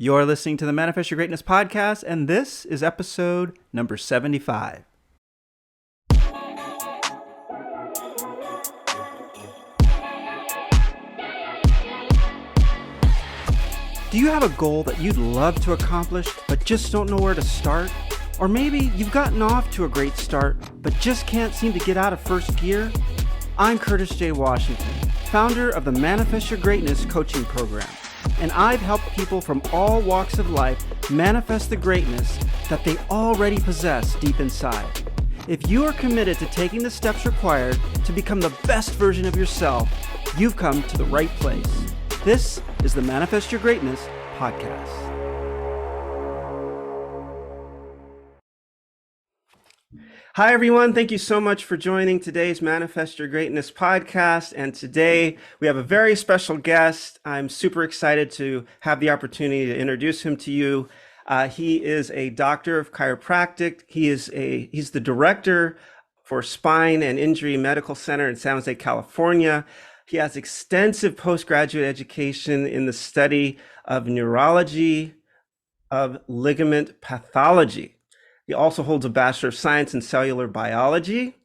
You're listening to the Manifest Your Greatness podcast, and this is episode number 75. Do you have a goal that you'd love to accomplish, but just don't know where to start? Or maybe you've gotten off to a great start, but just can't seem to get out of first gear? I'm Curtis J. Washington, founder of the Manifest Your Greatness coaching program, and I've helped people from all walks of life manifest the greatness that they already possess deep inside. If you are committed to taking the steps required to become the best version of yourself, you've come to the right place. This is the Manifest Your Greatness podcast. Hi, everyone. Thank you so much for joining today's Manifest Your Greatness podcast. And today we have a very special guest. I'm super excited to have the opportunity to introduce him to you. He is a doctor of chiropractic. He's the director for Spine and Injury Medical Center in San Jose, California. He has extensive postgraduate education in the study of neurology, of ligament pathology. He also holds a Bachelor of Science in Cellular Biology.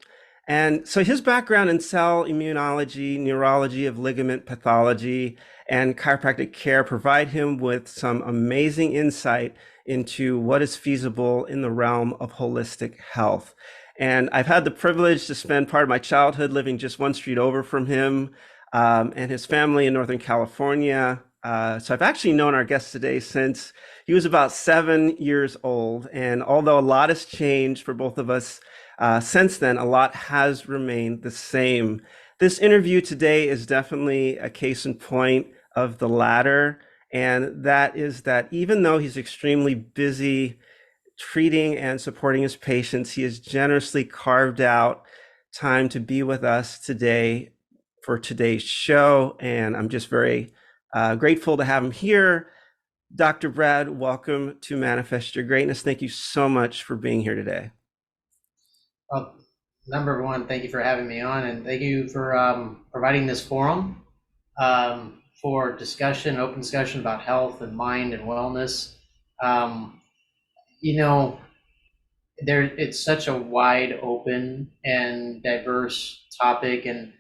And so his background in cell immunology, neurology of ligament pathology, and chiropractic care provide him with some amazing insight into what is feasible in the realm of holistic health. And I've had the privilege to spend part of my childhood living just one street over from him and his family in Northern California. So I've actually known our guest today since he was about 7 years old. And although a lot has changed for both of us since then, a lot has remained the same. This interview today is definitely a case in point of the latter. And that is that even though he's extremely busy treating and supporting his patients, he has generously carved out time to be with us today for today's show. And I'm just very grateful to have him here. Dr. Brad, welcome to Manifest Your Greatness. Thank you so much for being here today. Well, number one, thank you for having me on, and thank you for providing this forum for discussion, open discussion about health and mind and wellness. It's such a wide open and diverse topic, and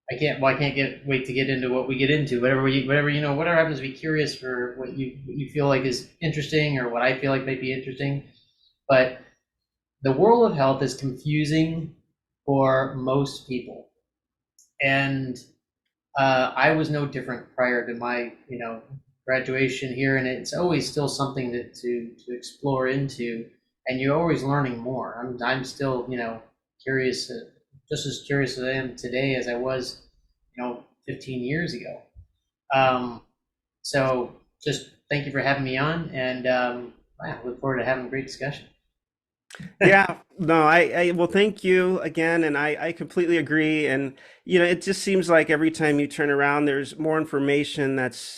I can't wait to get into what we get into. Whatever happens, be curious for what you feel like is interesting, or what I feel like might be interesting. But the world of health is confusing for most people, and I was no different prior to my graduation here, and it's always still something to explore into, and you're always learning more. I'm still curious. Just as curious as I am today as I was, 15 years ago. So just thank you for having me on, and I look forward to having a great discussion. Yeah, no, I well, thank you again. And I completely agree. And, it just seems like every time you turn around, there's more information that's,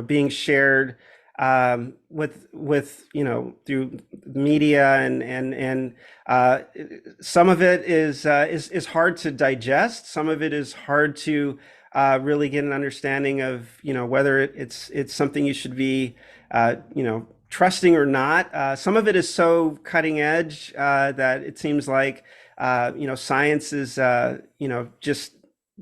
being shared with through media, and some of it is hard to digest. Some of it is hard to really get an understanding of whether it's something you should be trusting or not. Some of it is so cutting edge that it seems like science is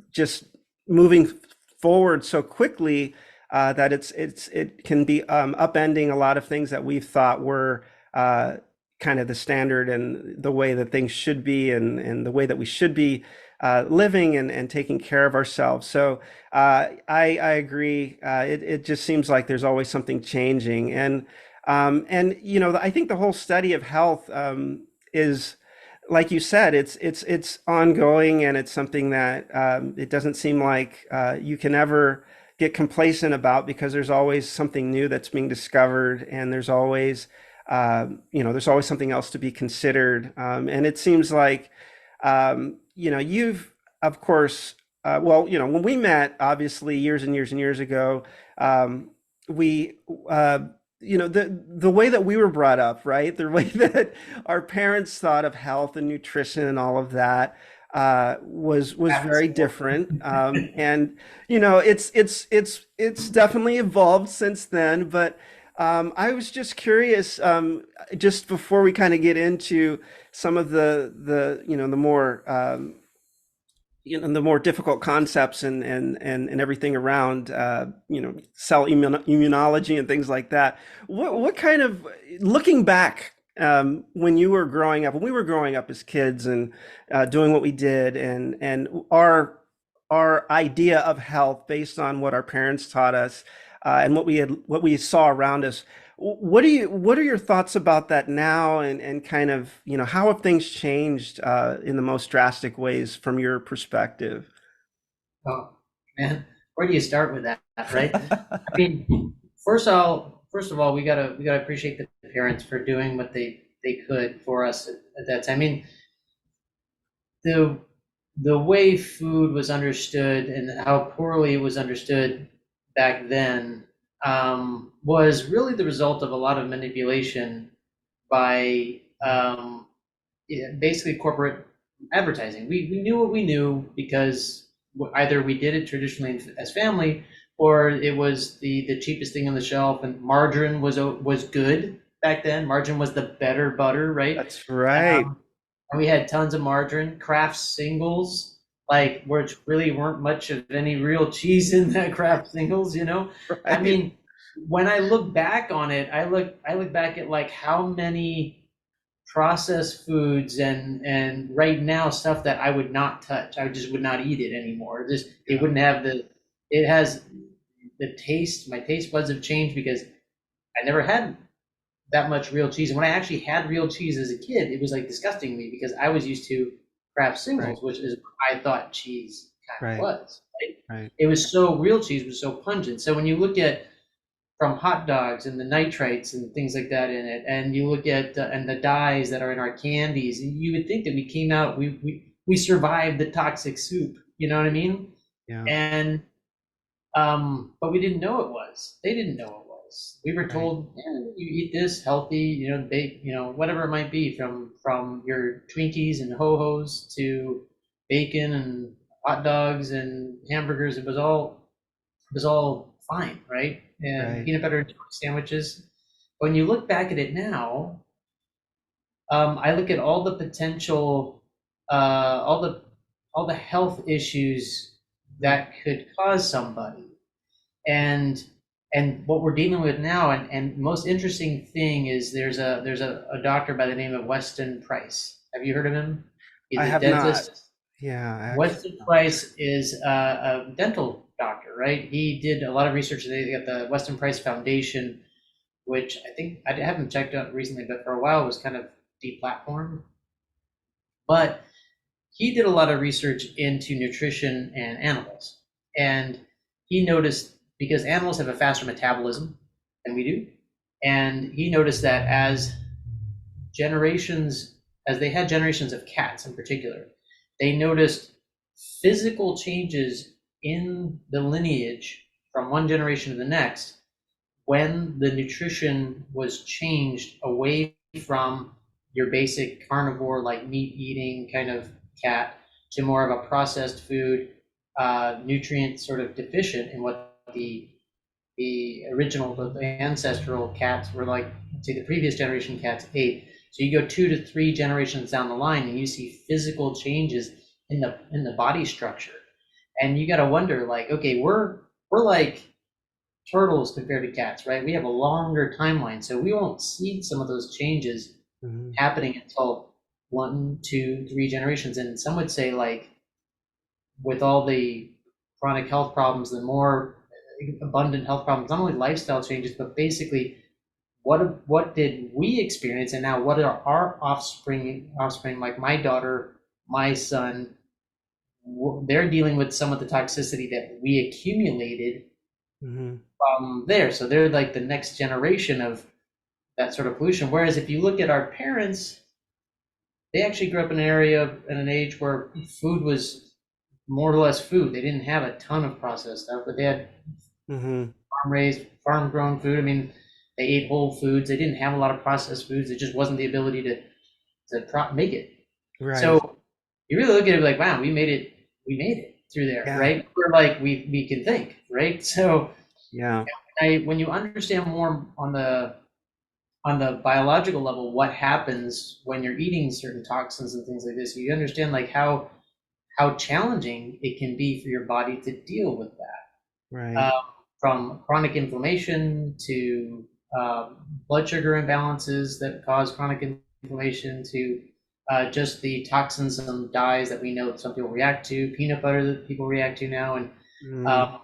just moving forward so quickly that it can be upending a lot of things that we've thought were kind of the standard and the way that things should be, and the way that we should be living and taking care of ourselves. So I agree. It just seems like there's always something changing, and I think the whole study of health is, like you said, it's ongoing, and it's something that it doesn't seem like you can ever get complacent about, because there's always something new that's being discovered, and there's always something else to be considered. And it seems like you've, of course, when we met, obviously years and years and years ago, we the way that we were brought up, right? The way that our parents thought of health and nutrition and all of that, was That's very different. And it's definitely evolved since then. But I was just curious, just before we kind of get into some of the more the more difficult concepts and everything around cell immunology and things like that. What kind of, looking back, when you were growing up, when we were growing up as kids and doing what we did, and our idea of health based on what our parents taught us, and what we saw around us. What are your thoughts about that now, and kind of, how have things changed in the most drastic ways from your perspective? oh man, where do you start with that, right? I mean, first of all, we gotta appreciate the parents for doing what they could for us at that time. I mean, the the way food was understood and how poorly it was understood back then was really the result of a lot of manipulation by yeah, basically corporate advertising. We knew what we knew because either we did it traditionally as family, or it was the cheapest thing on the shelf. And margarine was good back then. Margarine was the better butter, right? That's right. And we had tons of margarine, Kraft singles, like which really weren't much of any real cheese in that Kraft singles, you know? I Right. mean, when I look back on it, I look back at like how many processed foods and right now stuff that I would not touch. I just would not eat it anymore. Just it Yeah. wouldn't have it has the taste. My taste buds have changed because I never had that much real cheese. And when I actually had real cheese as a kid, it was like disgusting to me because I was used to Kraft Right. singles, which is what I thought cheese kind of Right. was. Right? Right. It was so real cheese was so pungent. So when you look at from hot dogs and the nitrites and things like that in it, and you look at and the dyes that are in our candies, you would think that we came out, we survived the toxic soup. You know what I mean? Yeah. And but we didn't know it was. They didn't know it was. We were Right. told, yeah, you eat this healthy, bake, whatever it might be, from your Twinkies and Ho-Hos to bacon and hot dogs and hamburgers. It was all fine, right? And Right. peanut butter and jelly sandwiches. When you look back at it now, I look at all the potential, all the health issues that could cause somebody, and what we're dealing with now. And most interesting thing is there's a doctor by the name of Weston Price. Have you heard of him? I He's a have not. dentist. Yeah, I actually Weston not. Price is a dental doctor, right? He did a lot of research. They got the Weston Price Foundation, which I think I haven't checked out recently, but for a while was kind of deplatformed. But he did a lot of research into nutrition and animals. And he noticed because animals have a faster metabolism than we do. And he noticed that generations, as they had generations of cats in particular, they noticed physical changes in the lineage from one generation to the next when the nutrition was changed away from your basic carnivore, like meat eating kind of cat, to more of a processed food, nutrient sort of deficient in what the original, the ancestral cats were like, say the previous generation cats ate. So you go 2 to 3 generations down the line, and you see physical changes in the body structure, and you got to wonder, like, okay, we're like turtles compared to cats, right? We have a longer timeline, so we won't see some of those changes Mhm. happening until 1, 2, 3 generations. And some would say, like, with all the chronic health problems, the more abundant health problems, not only lifestyle changes, but basically what did we experience, and now what are our offspring like my daughter, my son, they're dealing with some of the toxicity that we accumulated Mhm. there. So they're like the next generation of that sort of pollution. Whereas if you look at our parents, they actually grew up in an area in an age where food was more or less food. They didn't have a ton of processed stuff, but they had Mhm. farm raised, farm grown food. I mean, they ate whole foods. They didn't have a lot of processed foods. It just wasn't the ability to make it. Right. So you really look at it like, wow, we made it through there, Yeah. right? We're like, we can think, right? So Yeah. when you understand more on the biological level, what happens when you're eating certain toxins and things like this, you understand like how challenging it can be for your body to deal with that. Right. From chronic inflammation to blood sugar imbalances that cause chronic inflammation to just the toxins and dyes that we know that some people react to, peanut butter that people react to now, Mm. um,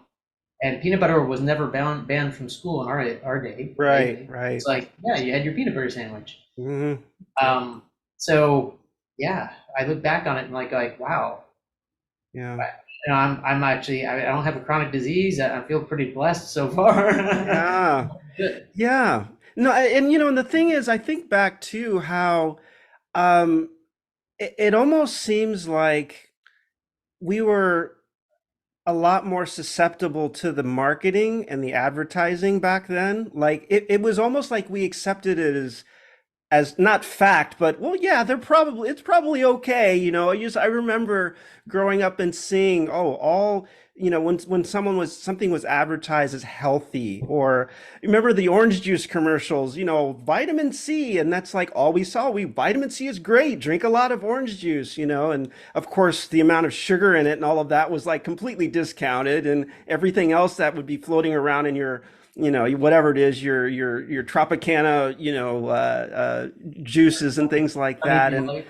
and peanut butter was never banned from school in our day, Right. right? Right. It's like, yeah, you had your peanut butter sandwich. Mm. Yep. Um, so yeah, I look back on it and like wow, Yeah. I'm actually I don't have a chronic disease. I feel pretty blessed so far. Yeah. Good. Yeah. No, and and the thing is, I think back to how um it almost seems like we were a lot more susceptible to the marketing and the advertising back then. Like it was almost like we accepted it as not fact, but well, yeah, it's probably okay. I remember growing up and seeing, oh, all, when something was advertised as healthy, or remember the orange juice commercials, vitamin C, and that's like all we saw. Vitamin C is great. Drink a lot of orange juice, and of course the amount of sugar in it and all of that was like completely discounted, and everything else that would be floating around in your whatever it is, your Tropicana, juices and things like that. Honeydew And life.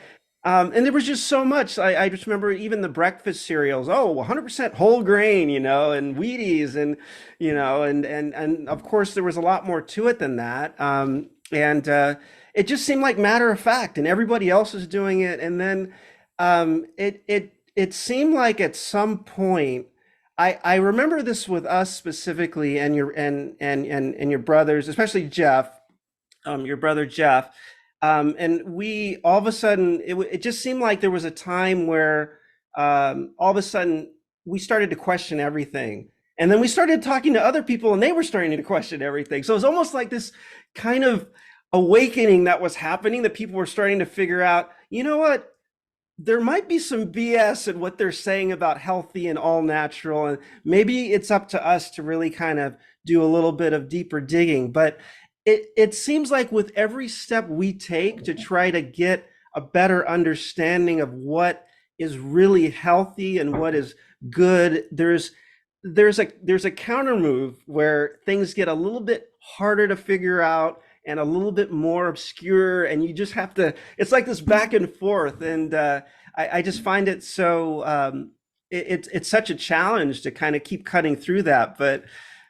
and there was just so much. I just remember even the breakfast cereals. Oh, 100% whole grain, and Wheaties, and and of course there was a lot more to it than that. And it just seemed like matter of fact, and everybody else was doing it. And then it seemed like at some point. I remember this with us specifically, and and your brothers, especially Jeff, your brother Jeff, and we all of a sudden it just seemed like there was a time where all of a sudden we started to question everything, and then we started talking to other people, and they were starting to question everything. So it was almost like this kind of awakening that was happening, that people were starting to figure out, you know what, there might be some BS in what they're saying about healthy and all natural. And maybe it's up to us to really kind of do a little bit of deeper digging. But it seems like with every step we take to try to get a better understanding of what is really healthy and what is good, there's a counter move where things get a little bit harder to figure out and a little bit more obscure, and you just have to, it's like this back and forth. And I just find it so it's such a challenge to kind of keep cutting through that. But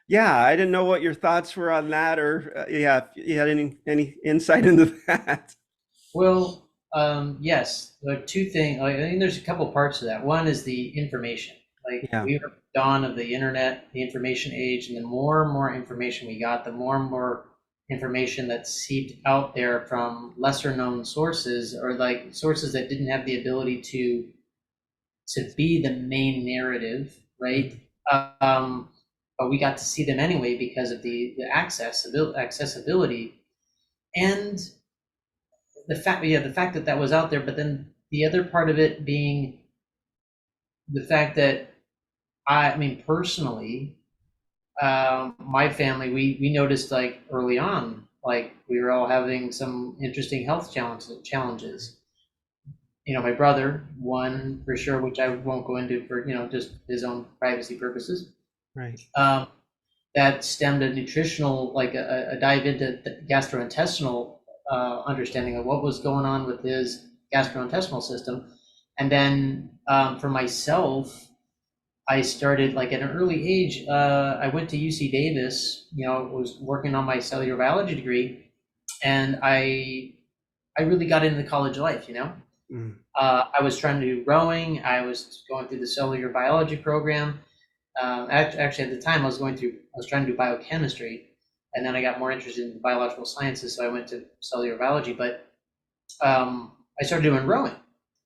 yeah, I didn't know what your thoughts were on that, or yeah, if you had any insight into that. Well, yes, there are two things. I think there's a couple parts to that. One is the information. Like Yeah. we are dawn of the internet, the information age, and the more and more information we got, the more and more information that seeped out there from lesser known sources, or like sources that didn't have the ability to be the main narrative, right? Um, but we got to see them anyway because of the accessibility and the fact that that was out there. But then the other part of it being the fact that I mean, personally, my family, we noticed like early on, like we were all having some interesting health challenges. My brother, one for sure, which I won't go into for, just his own privacy purposes. Right. Um, that stemmed a nutritional, like a dive into the gastrointestinal understanding of what was going on with his gastrointestinal system. And then for myself, I started like at an early age. I went to UC Davis. Was working on my cellular biology degree, and I really got into college life. Mm. I was trying to do rowing. I was going through the cellular biology program. Actually, at the time, I was trying to do biochemistry, and then I got more interested in the biological sciences, so I went to cellular biology. But I started doing rowing,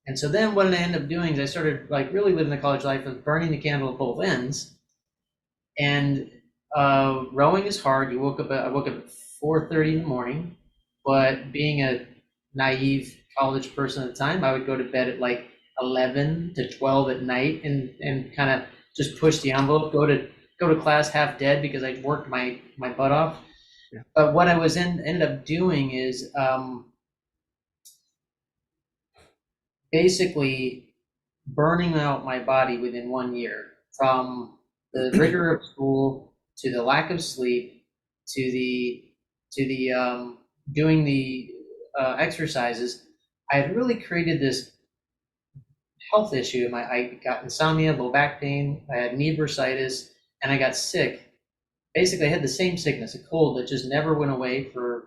and so then what I ended up doing is I started like really living the college life of burning the candle at both ends. And rowing is hard. I woke up at 4:30 in the morning, but being a naive college person at the time, I would go to bed at like 11 to 12 at night, and kind of just push the envelope, go to class half dead because I worked my butt off. Yeah. But what I was ended up doing is basically burning out my body within 1 year, from the rigor of school to the lack of sleep to the doing the exercises. I had really created this health issue. I got insomnia, low back pain, I had knee bursitis, and I got sick. Basically, I had the same sickness, a cold that just never went away for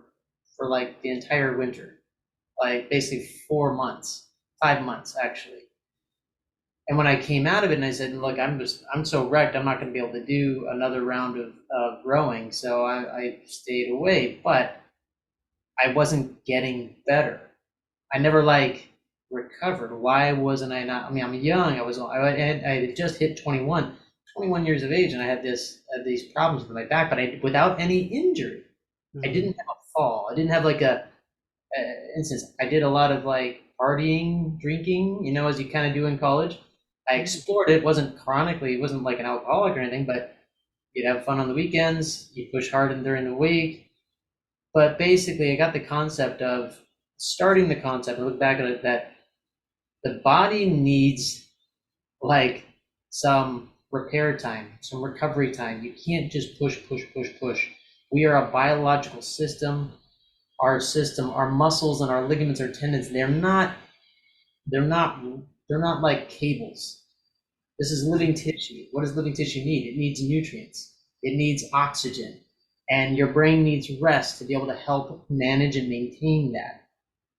like the entire winter, like basically 4 months, 5 months actually. And when I came out of it and I said, look, I'm so wrecked, I'm not going to be able to do another round of rowing. So I stayed away, but I wasn't getting better. I never like recovered. Why wasn't I not? I mean, I'm young. I had just hit 21 years of age, and I had these problems with my back, but without any injury. I Mhm. didn't have a fall. I didn't have like instance. I did a lot of like partying, drinking, as you kind of do in college. I explored it. Wasn't chronically. It wasn't like an alcoholic or anything, but you'd have fun on the weekends. You'd push hard during the week. But basically, I got the concept of starting the concept. I look back at it that the body needs like some repair time, some recovery time. You can't just push, push, push, push. We are a biological system. Our muscles and our ligaments, our tendons, they're not, they're not like cables. This is living tissue. What does living tissue need? It needs nutrients. It needs oxygen. And your brain needs rest to be able to help manage and maintain that.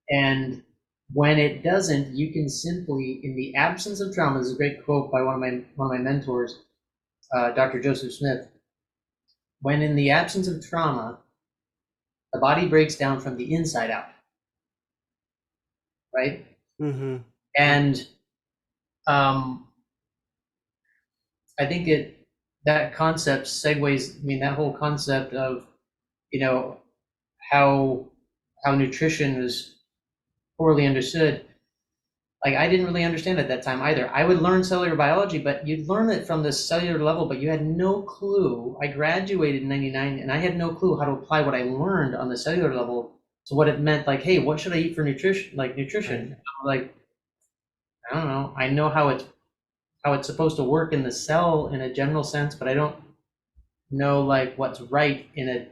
And when it doesn't, you can simply, in the absence of trauma, this is a great quote by one of my mentors, Dr. Joseph Smith. When in the absence of trauma, the body breaks down from the inside out, right? Mhm. And um, I think that concept segues. I mean, that whole concept of you know how nutrition is poorly understood. Like, I didn't really understand at that time either. I would learn cellular biology, but you'd learn it from the cellular level, but you had no clue. I graduated in 99 and I had no clue how to apply what I learned on the cellular level to what it meant. Like, hey, what should I eat for nutrition? Like Right. nutrition. Like, I don't know. I know how it's supposed to work in the cell in a general sense, but I don't know like what's right in a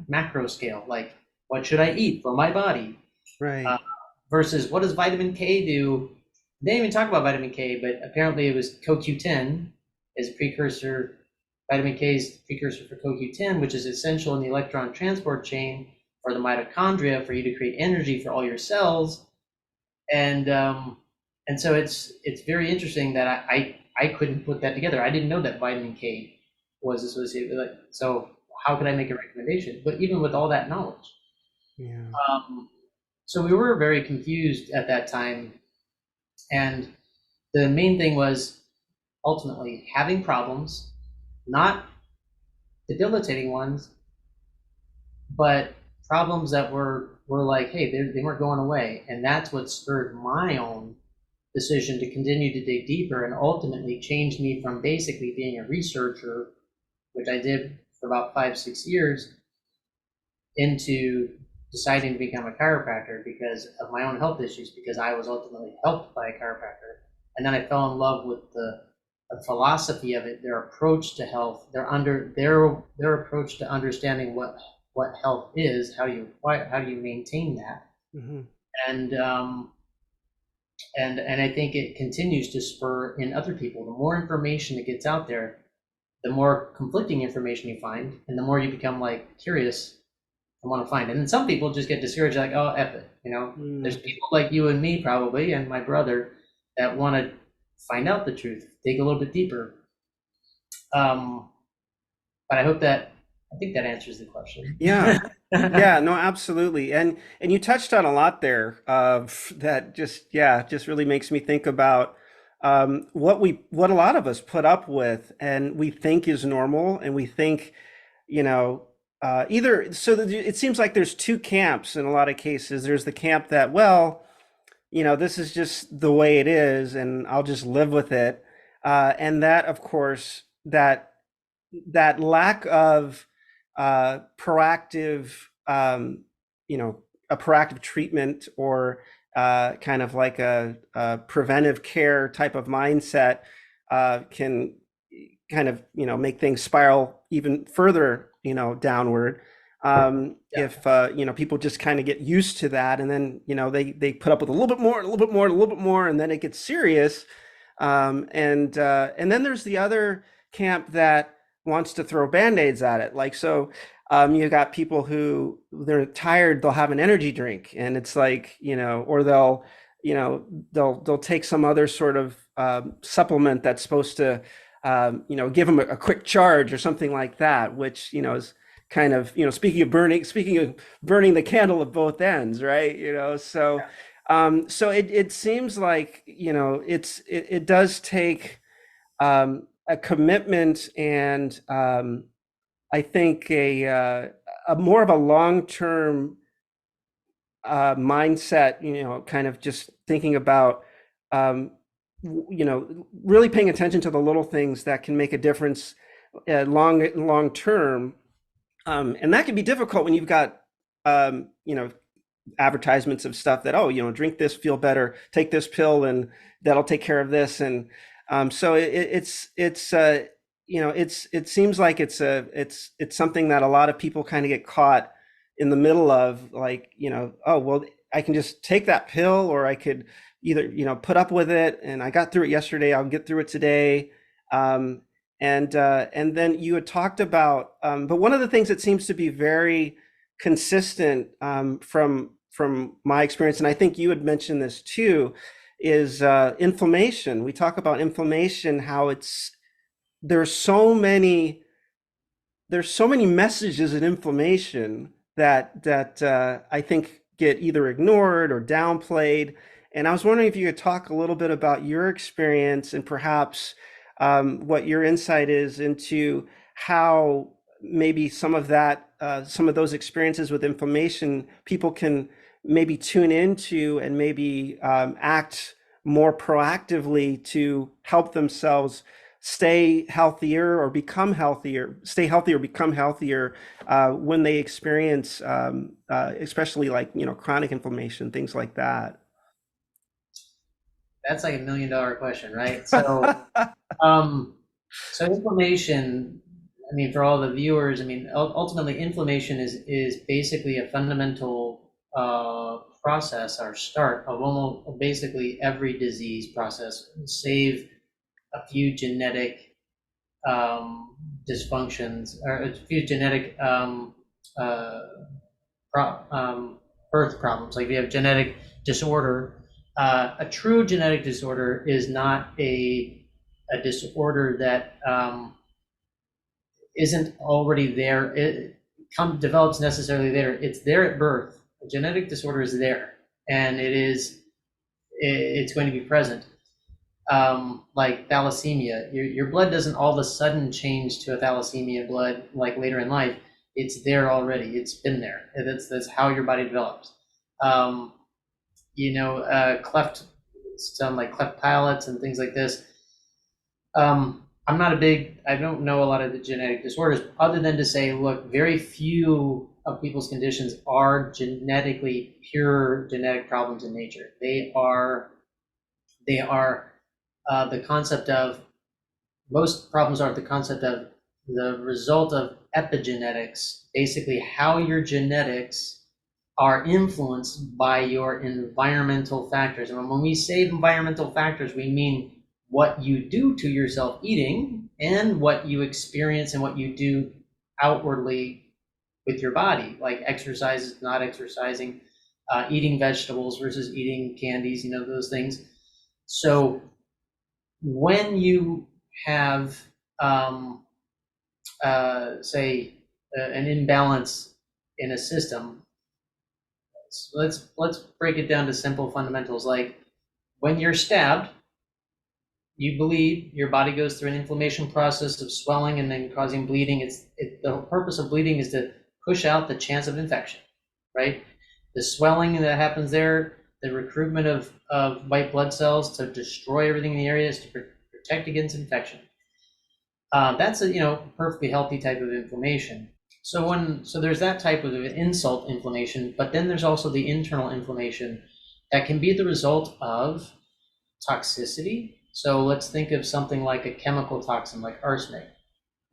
macro scale. Like, what should I eat for my body? Uh, Right. versus what does vitamin K do? They didn't even talk about vitamin K, but apparently it was CoQ10 is a precursor. Vitamin K is the precursor for CoQ10, which is essential in the electron transport chain for the mitochondria for you to create energy for all your cells. And so it's very interesting that I couldn't put that together. I didn't know that vitamin K was associated with it. So how could I make a recommendation? But even with all that knowledge, Yeah. um, so we were very confused at that time, and the main thing was ultimately having problems, not debilitating ones, but problems that were like, hey, they weren't going away, and that's what spurred my own decision to continue to dig deeper and ultimately changed me from basically being a researcher, which I did for about 5 6 years, into deciding to become a chiropractor because of my own health issues, because I was ultimately helped by a chiropractor. And then I fell in love with the philosophy of it, their approach to health, their approach to understanding what health is, how do you maintain that, Mhm. and and I think it continues to spur in other people. The more information that gets out there, the more conflicting information you find, and the more you become like curious and want to find. And then some people just get discouraged, like, oh, F it. There's Mm. people like you and me probably, and my brother, that want to find out the truth, dig a little bit deeper. Um, but I think that answers the question. Yeah. Yeah, no, absolutely. And you touched on a lot there of that just yeah, just really makes me think about what a lot of us put up with and we think is normal and we think, you know, either so that it seems like there's two camps in a lot of cases. There's the camp that, well, this is just the way it is, and I'll just live with it. And that, of course, that lack of proactive, a proactive treatment or kind of like a preventive care type of mindset can kind of, make things spiral even further, downward. Yeah. If people just kind of get used to that, and then they put up with a little bit more, a little bit more, a little bit more, and then it gets serious. And then there's the other camp that wants to throw band-aids at it. Like, so you got people who they're tired, they'll have an energy drink, and it's like, or they'll take some other sort of supplement that's supposed to give them a quick charge or something like that, which is kind of, speaking of burning the candle at both ends, right? So it seems like, it does take a commitment and I think a more of a long-term mindset, kind of just thinking about, um, really paying attention to the little things that can make a difference long term. And that can be difficult when you've got, advertisements of stuff that, oh, drink this, feel better, take this pill, and that'll take care of this. And so it seems like it's something that a lot of people kind of get caught in the middle of, like, oh, well, I can just take that pill, or I could either, put up with it, and I got through it yesterday, I'll get through it today. And then you had talked about, but one of the things that seems to be very consistent, from my experience, and I think you had mentioned this too, is inflammation. We talk about inflammation, how there's so many there's so many messages in inflammation that I think get either ignored or downplayed. And I was wondering if you could talk a little bit about your experience and perhaps what your insight is into how maybe some of those experiences with inflammation, people can maybe tune into and maybe act more proactively to help themselves stay healthier, become healthier when they experience, especially like, chronic inflammation, things like that. That's like $1 million question, right? Um, so inflammation, I mean, for all the viewers, I mean, ultimately inflammation is basically a fundamental process or start of almost basically every disease process, save a few genetic dysfunctions or a few genetic uh, birth problems. Like if you have genetic disorder, a true genetic disorder is not a disorder that isn't already there. Develops necessarily there. It's there at birth. A genetic disorder is there, and it's going to be present. Like thalassemia, your blood doesn't all of a sudden change to a thalassemia blood like later in life. It's there already. It's been there. That's how your body develops. Um, cleft, some like cleft palates and things like this. I don't know a lot of the genetic disorders, other than to say, look, very few of people's conditions are genetically pure genetic problems in nature. They are the concept of, most problems are the concept of the result of epigenetics, basically how your genetics are influenced by your environmental factors. And when we say environmental factors, we mean what you do to yourself eating and what you experience and what you do outwardly with your body, like exercises, not exercising, eating vegetables versus eating candies, those things. So when you have, say, an imbalance in a system, let's break it down to simple fundamentals. Like when you're stabbed, you bleed, your body goes through an inflammation process of swelling and then causing bleeding. The purpose of bleeding is to push out the chance of infection, right? The swelling that happens there the recruitment of white blood cells to destroy everything in the areas to protect against infection. That's a perfectly healthy type of inflammation. So there's that type of insult inflammation, but then there's also the internal inflammation that can be the result of toxicity. So let's think of something like a chemical toxin like arsenic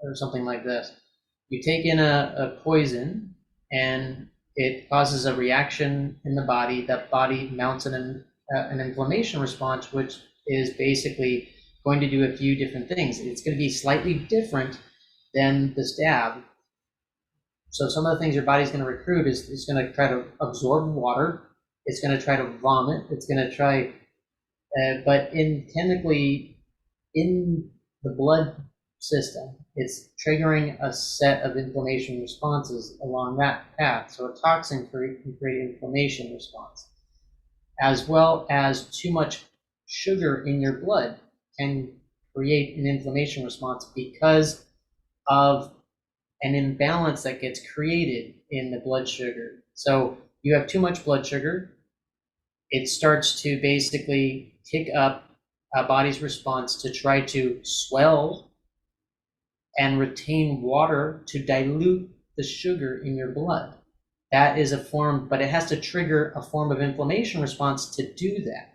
or something like this. You take in a poison and it causes a reaction in the body. That body mounts an inflammation response, which is basically going to do a few different things. It's going to be slightly different than the stab. So some of the things your body's going to recruit is it's going to try to absorb water. It's going to try to vomit. It's going to try, but chemically in the blood system, it's triggering a set of inflammation responses along that path. So a toxin can create inflammation response, as well as too much sugar in your blood can create an inflammation response because of an imbalance that gets created in the blood sugar. So you have too much blood sugar, it starts to basically kick up a body's response to try to swell and retain water to dilute the sugar in your blood. That is a form, but it has to trigger a form of inflammation response to do that.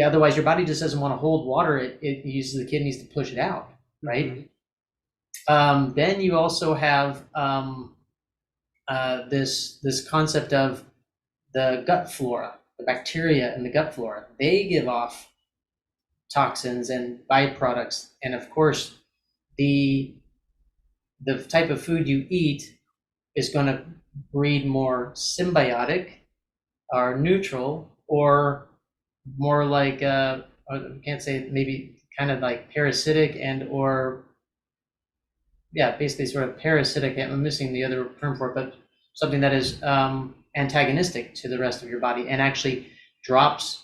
Otherwise, your body just doesn't want to hold water. It uses the kidneys to push it out, right? Mm-hmm. Then you also have this concept of the gut flora, the bacteria in the gut flora. They give off toxins and byproducts, and of course, the type of food you eat is going to breed more symbiotic or neutral, or more like I can't say, maybe kind of like parasitic and or basically sort of parasitic. I'm missing the other term for it, but something that is antagonistic to the rest of your body and actually drops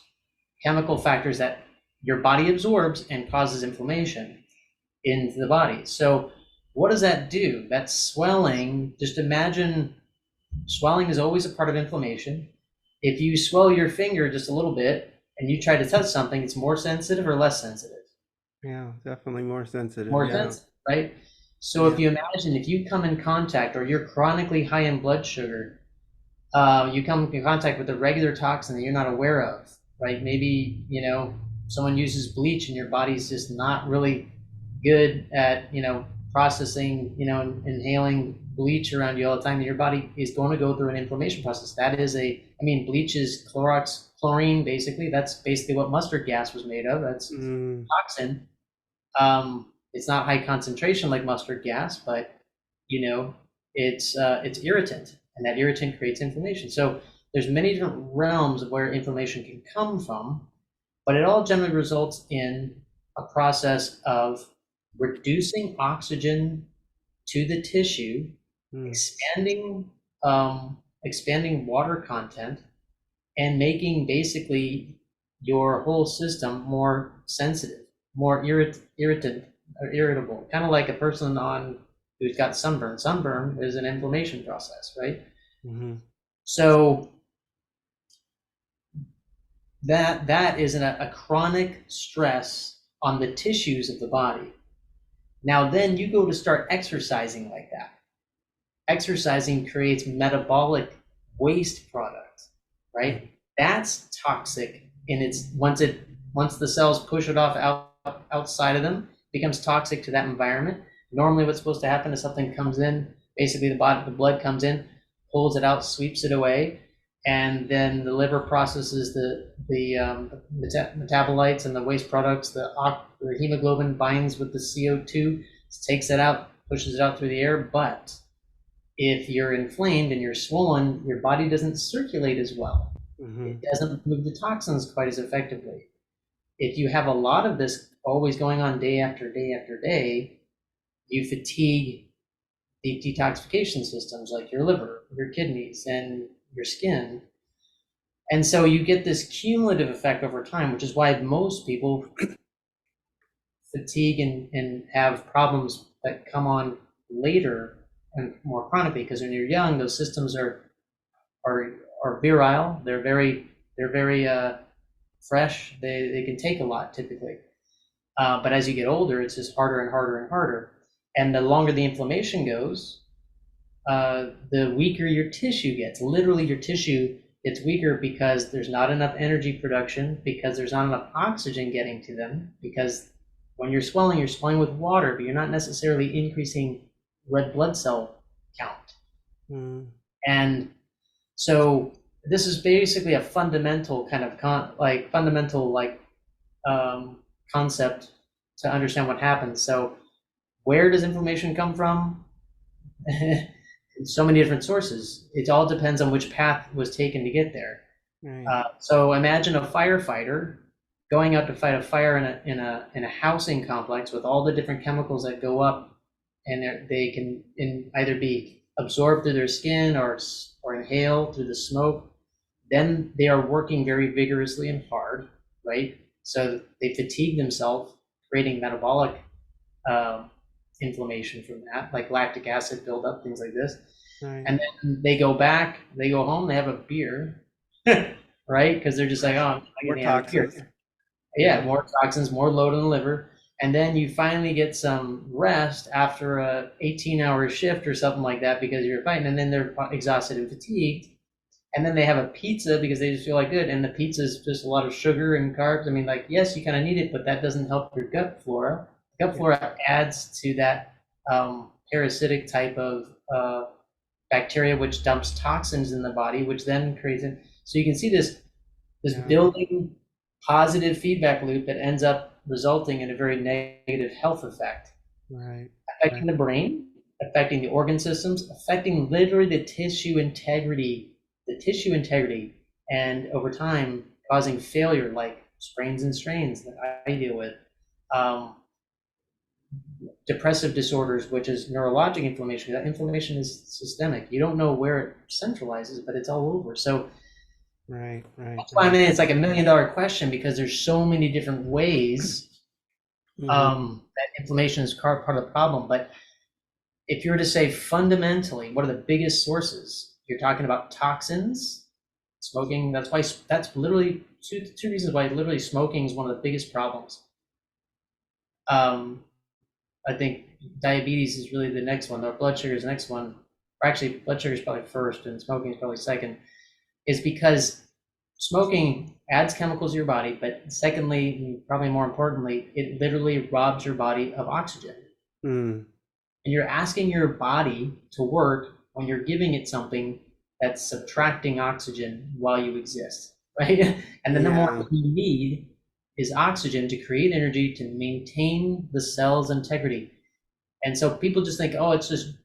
chemical factors that your body absorbs and causes inflammation into the body. So what does that do? That swelling, just imagine swelling is always a part of inflammation. If you swell your finger just a little bit and you try to touch something, it's more sensitive or less sensitive? Yeah, definitely more sensitive. More sensitive, right? So if you imagine, if you come in contact, or you're chronically high in blood sugar, you come in contact with a regular toxin that you're not aware of, right? Maybe, someone uses bleach and your body's just not really good at, processing, inhaling bleach around you all the time. Your body is going to go through an inflammation process. That is bleach is chlorine, basically. That's basically what mustard gas was made of. That's toxin. It's not high concentration like mustard gas, but it's irritant, and that irritant creates inflammation. So there's many different realms of where inflammation can come from, but it all generally results in a process of reducing oxygen to the tissue, expanding water content, and making basically your whole system more sensitive, more irritable, kind of like a person who's got sunburn. Sunburn is an inflammation process, right? Mm-hmm. So that is a chronic stress on the tissues of the body. Now then you go to start exercising like that. Exercising creates metabolic waste product, right? That's toxic once the cells push it off outside of them, becomes toxic to that environment. Normally what's supposed to happen is something comes in, basically the blood comes in, pulls it out, sweeps it away, and then the liver processes the metabolites and the waste products. The hemoglobin binds with the CO2, takes it out, pushes it out through the air. But if you're inflamed and you're swollen, your body doesn't circulate as well. Mm-hmm. It doesn't move the toxins quite as effectively. If you have a lot of this always going on day after day after day, you fatigue the detoxification systems like your liver, your kidneys, and your skin. And so you get this cumulative effect over time, which is why most people fatigue and have problems that come on later and more chronically, because when you're young, those systems are virile. They're very They're very fresh. They can take a lot typically. But as you get older, it's just harder and harder and harder. And the longer the inflammation goes, the weaker your tissue gets. Literally, your tissue gets weaker because there's not enough energy production, because there's not enough oxygen getting to them, because when you're swelling with water, but you're not necessarily increasing red blood cell count. Mm. And so this is basically a fundamental kind of concept to understand what happens. So where does inflammation come from? So many different sources. It all depends on which path was taken to get there. Right. So imagine a firefighter going out to fight a fire in a housing complex with all the different chemicals that go up, and they can either be absorbed through their skin or inhale through the smoke. Then they are working very vigorously and hard, right? So they fatigue themselves, creating metabolic uh, inflammation from that, like lactic acid buildup, things like this. Right. And then they go home, they have a beer, right? Because they're just like, oh, I'm not More getting out of beer. toxins. Yeah, more toxins, more load on the liver. And then you finally get some rest after a 18-hour shift or something like that because you're fighting, and then they're exhausted and fatigued. And then they have a pizza because they just feel like good, and the pizza is just a lot of sugar and carbs. I mean, like, yes, you kind of need it, but that doesn't help your gut flora. Gut flora adds to that parasitic type of bacteria, which dumps toxins in the body, which then creates it. So you can see this building positive feedback loop that ends up resulting in a very negative health effect, Right. affecting the brain, affecting the organ systems, affecting literally the tissue integrity, and over time causing failure like sprains and strains that I deal with. Um, Depressive disorders, which is neurologic inflammation. That inflammation is systemic. You don't know where it centralizes, but it's all over. So Right. that's why I mean it's like $1,000,000 question because there's so many different ways that inflammation is part of the problem. But if you were to say fundamentally, what are the biggest sources? You're talking about toxins, smoking. That's literally two reasons why literally smoking is one of the biggest problems. Um, I think diabetes is really the next one, or blood sugar is the next one. Or actually, blood sugar is probably first, and smoking is probably second. Is because smoking adds chemicals to your body, but secondly, and probably more importantly, it literally robs your body of oxygen. Mm. And you're asking your body to work when you're giving it something that's subtracting oxygen while you exist, right? And the number one thing you need is oxygen to create energy to maintain the cell's integrity. And so people just think, oh, it's just,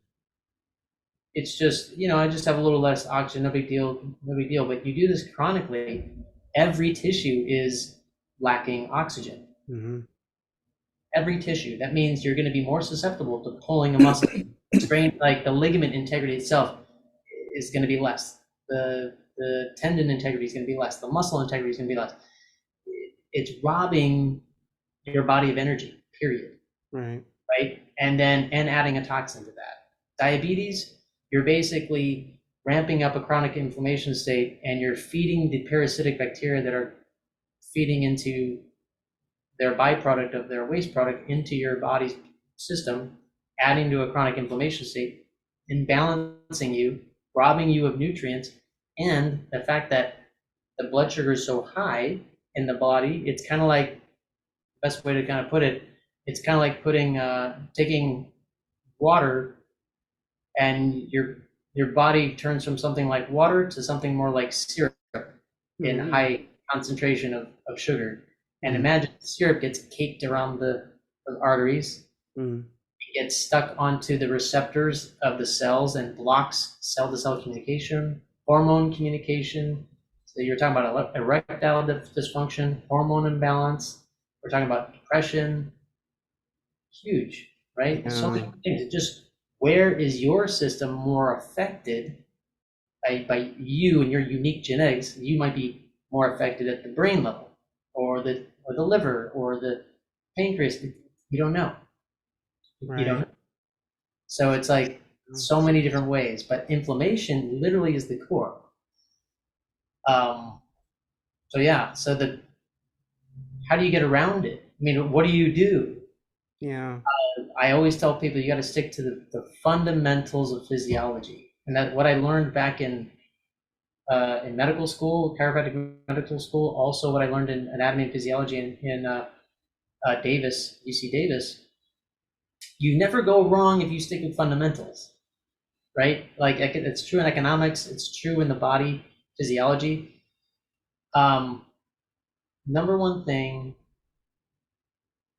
I just have a little less oxygen, no big deal, no big deal. But you do this chronically, every tissue is lacking oxygen. Mm-hmm. Every tissue. That means you're going to be more susceptible to pulling a muscle. Strain, like the ligament integrity itself is going to be less. The tendon integrity is going to be less. The muscle integrity is going to be less. It's robbing your body of energy, period. Right. Right? And adding a toxin to that. Diabetes, you're basically ramping up a chronic inflammation state and you're feeding the parasitic bacteria that are feeding into their byproduct of their waste product into your body's system, adding to a chronic inflammation state, imbalancing you, robbing you of nutrients, and the fact that the blood sugar is so high in the body, it's kind of like, the best way to kind of put it, it's kind of like taking water and your body turns from something like water to something more like syrup in high concentration of sugar. And imagine syrup gets caked around the arteries. It gets stuck onto the receptors of the cells and blocks cell-to-cell communication, hormone communication. So you're talking about erectile dysfunction, hormone imbalance. We're talking about depression. Huge, right? So many things. Just where is your system more affected by you and your unique genetics? You might be more affected at the brain level, or the liver, or the pancreas. You don't know. You don't know. So it's like so many different ways, but inflammation literally is the core. So yeah, so the how do you get around it? I mean, what do you do? Yeah. I always tell people you got to stick to the fundamentals of physiology, and that what I learned back in medical school, chiropractic medical school, also what I learned in anatomy and physiology in Davis, UC Davis. You never go wrong if you stick with fundamentals, right? Like it's true in economics, it's true in the body physiology. Um, Number one thing,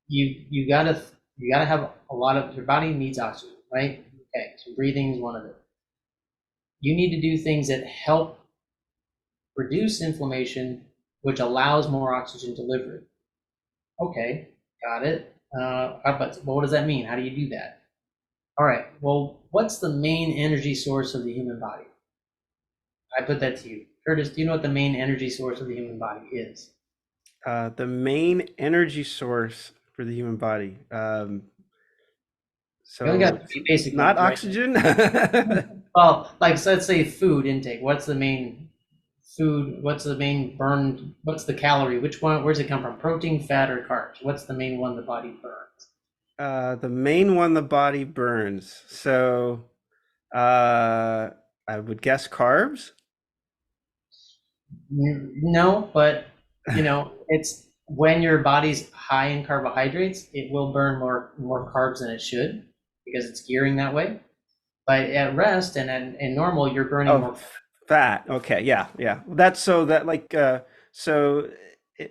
you gotta have a lot of your body needs oxygen, right? Okay, so breathing is one of it. You need to do things that help reduce inflammation, which allows more oxygen delivery. Okay, got it. But what does that mean? How do you do that? All right. Well, what's the main energy source of the human body? I put that to you, Curtis. Do you know what the main energy source of the human body is? The main energy source for the human body. You only So got it's three basic not ones, right? oxygen. Well, like so let's say food intake. What's the main food? What's the main burned? What's the calorie? Which one? Where's it come from? Protein, fat, or carbs? What's the main one the body burns? The main one the body burns. So uh, I would guess carbs. No, but it's when your body's high in carbohydrates, it will burn more carbs than it should because it's gearing that way. But at rest and in normal, you're burning Oh, more. fat. Okay, yeah, yeah. That's so that like so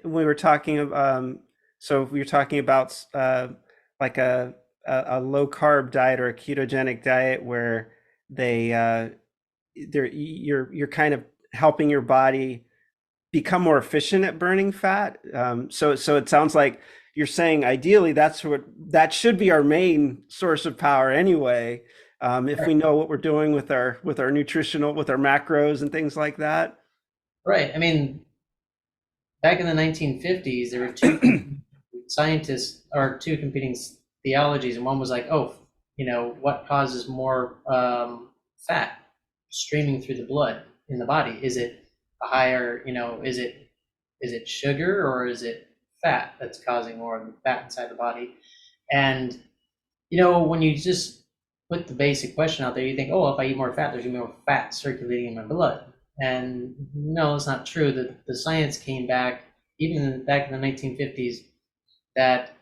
we were talking so we were talking about like a low carb diet or a ketogenic diet where they you're kind of helping your body become more efficient at burning fat. So it sounds like you're saying ideally that should be our main source of power anyway. If we know what we're doing with our nutritional with our macros and things like that. Right. I mean, back in the 1950s, there were scientists or two competing theologies, and one was like, oh, what causes more fat streaming through the blood in the body? Is it a higher, is it sugar or is it fat that's causing more of the fat inside the body? And when you just put the basic question out there, you think, oh, if I eat more fat, there's gonna be more fat circulating in my blood. And no, it's not true. The science came back, even back in the 1950s, that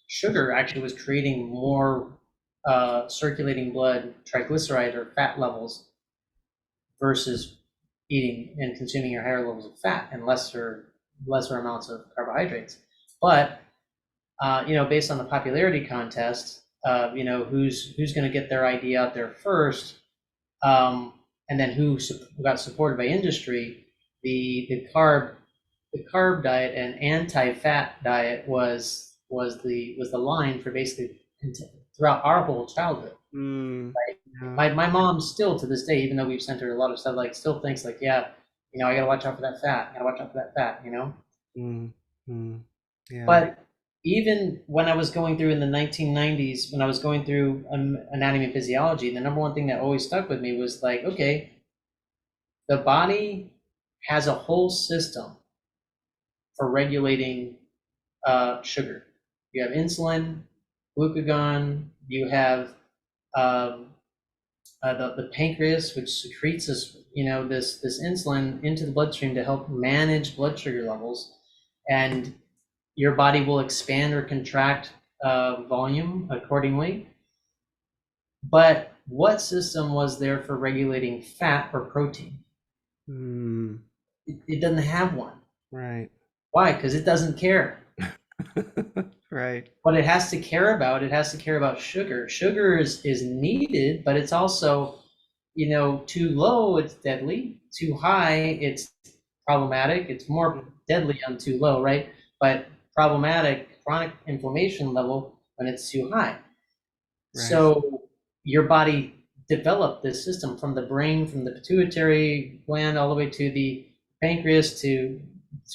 sugar actually was creating more circulating blood triglyceride or fat levels versus eating and consuming your higher levels of fat and lesser amounts of carbohydrates. But based on the popularity contest, who's going to get their idea out there first, and then who got supported by industry. The carb diet and anti-fat diet was the line for basically throughout our whole childhood. Mm, Right? yeah. My mom still to this day, even though we've sent her a lot of stuff, like still thinks like, yeah, I gotta watch out for that fat. I gotta watch out for that fat. Mm, mm, yeah. But even when I was going through in the 1990s, when I was going through anatomy and physiology, the number one thing that always stuck with me was like, okay, the body has a whole system for regulating sugar. You have insulin, glucagon, you have um, the pancreas, which secretes this insulin into the bloodstream to help manage blood sugar levels, and your body will expand or contract volume accordingly. But what system was there for regulating fat or protein? Mm, It doesn't have one. right. Why? Because it doesn't care. Right. What it has to care about sugar. Sugar is needed, but it's also, too low, it's deadly. Too high, it's problematic. It's more deadly on too low, right? But problematic, chronic inflammation level when it's too high. Right. So your body developed this system from the brain, from the pituitary gland, all the way to the pancreas, to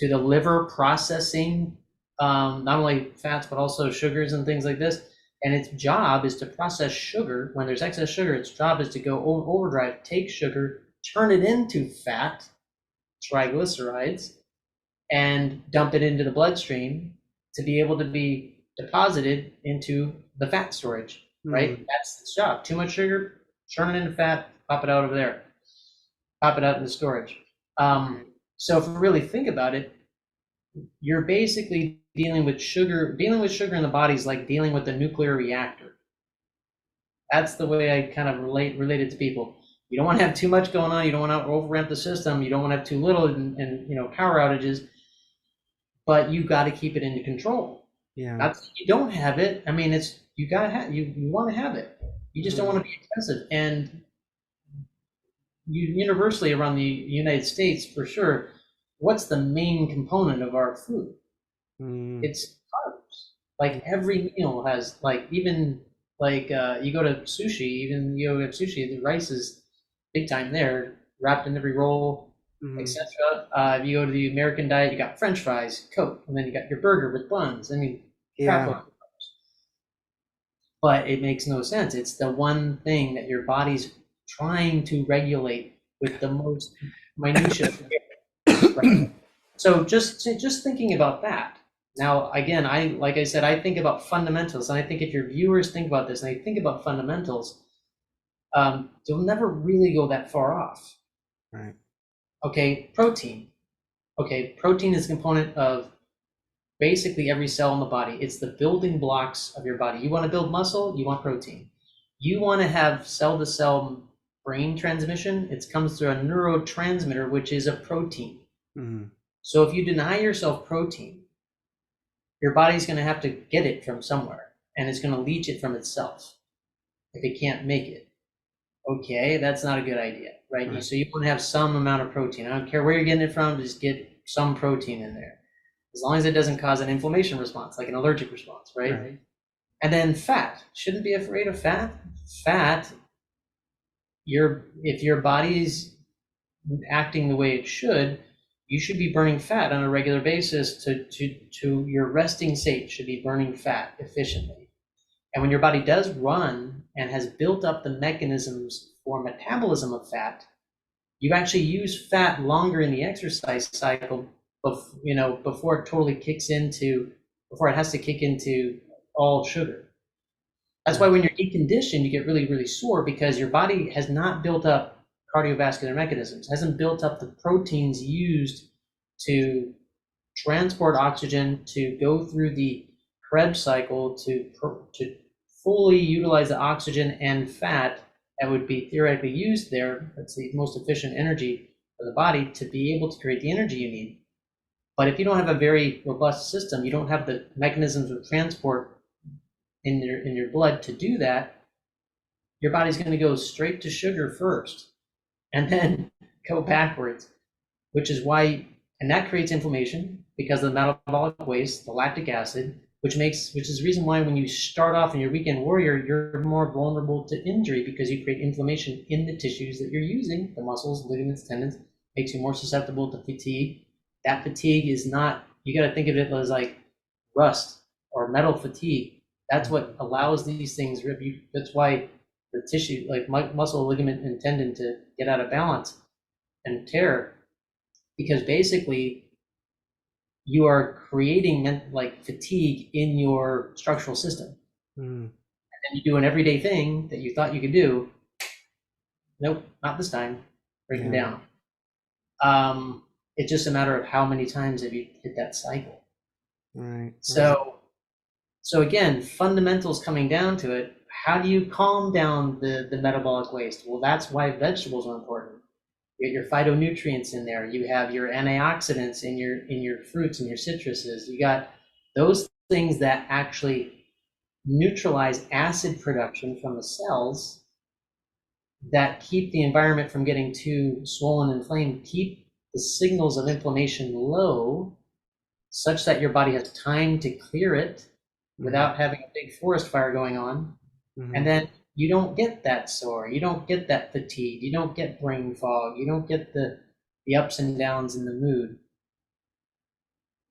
the liver processing not only fats but also sugars and things like this. And its job is to process sugar. When there's excess sugar, its job is to go overdrive, take sugar, turn it into fat, triglycerides, and dump it into the bloodstream to be able to be deposited into the fat storage, right? Mm. That's its job. Too much sugar, turn it into fat, pop it out over there, pop it out into storage. Um, so if you really think about it, you're basically dealing with sugar. Dealing with sugar in the body is like dealing with a nuclear reactor. That's the way I kind of relate it to people. You don't want to have too much going on. You don't want to overrent the system. You don't want to have too little and power outages. But you got to keep it into control. Yeah. Not that you don't have it. I mean, it's you got to have you want to have it. You just don't want to be expensive. And universally around the United States, for sure, what's the main component of our food? Mm. It's carbs. Like every meal has like even like you go to sushi, even you go to sushi, the rice is big time there, wrapped in every roll, Mm. etc. If you go to the American diet, you got French fries, Coke, and then you got your burger with buns. I mean, crap Yeah. load. But it makes no sense. It's the one thing that your body's trying to regulate with the most minutia. Right. So just thinking about that. Now, again, like I said, I think about fundamentals, and I think if your viewers think about this and they think about fundamentals, you'll never really go that far off. Right. Okay, protein. Okay, protein is a component of basically every cell in the body. It's the building blocks of your body. You want to build muscle, you want protein. You want to have cell-to-cell brain transmission, it comes through a neurotransmitter, which is a protein. Mm. So if you deny yourself protein, your body's going to have to get it from somewhere, and it's going to leach it from itself if it can't make it. Okay, that's not a good idea, right? Right. So you want to have some amount of protein. I don't care where you're getting it from, just get some protein in there. As long as it doesn't cause an inflammation response, like an allergic response, right? Right. And then fat. Shouldn't be afraid of fat. Fat, if your body's acting the way it should be burning fat on a regular basis to your resting state should be burning fat efficiently. And when your body does run and has built up the mechanisms for metabolism of fat, you actually use fat longer in the exercise cycle, before it totally before it has to kick into all sugar. That's why when you're deconditioned, you get really, really sore because your body has not built up cardiovascular mechanisms, hasn't built up the proteins used to transport oxygen, to go through the Krebs cycle, to fully utilize the oxygen and fat that would be theoretically used there. That's the most efficient energy for the body to be able to create the energy you need. But if you don't have a very robust system, you don't have the mechanisms of transport in your blood to do that, your body's going to go straight to sugar first and then go backwards, which is why, and that creates inflammation because of the metabolic waste, the lactic acid, which is the reason why when you start off in your weekend warrior, you're more vulnerable to injury because you create inflammation in the tissues that you're using, the muscles, ligaments, tendons, makes you more susceptible to fatigue. That fatigue is not, you got to think of it as like rust or metal fatigue. That's what allows these things. That's why the tissue, like muscle, ligament, and tendon, to get out of balance and tear, because basically you are creating like fatigue in your structural system. Mm. And you do an everyday thing that you thought you could do. Nope, not this time. Breaking down. It's just a matter of how many times have you hit that cycle. Right. So again, fundamentals coming down to it. How do you calm down the metabolic waste? Well, that's why vegetables are important. You get your phytonutrients in there. You have your antioxidants in your fruits and your citruses. You got those things that actually neutralize acid production from the cells, that keep the environment from getting too swollen and inflamed, keep the signals of inflammation low, such that your body has time to clear it without having a big forest fire going on. Mm-hmm. And then you don't get that sore, you don't get that fatigue, you don't get brain fog, you don't get the ups and downs in the mood.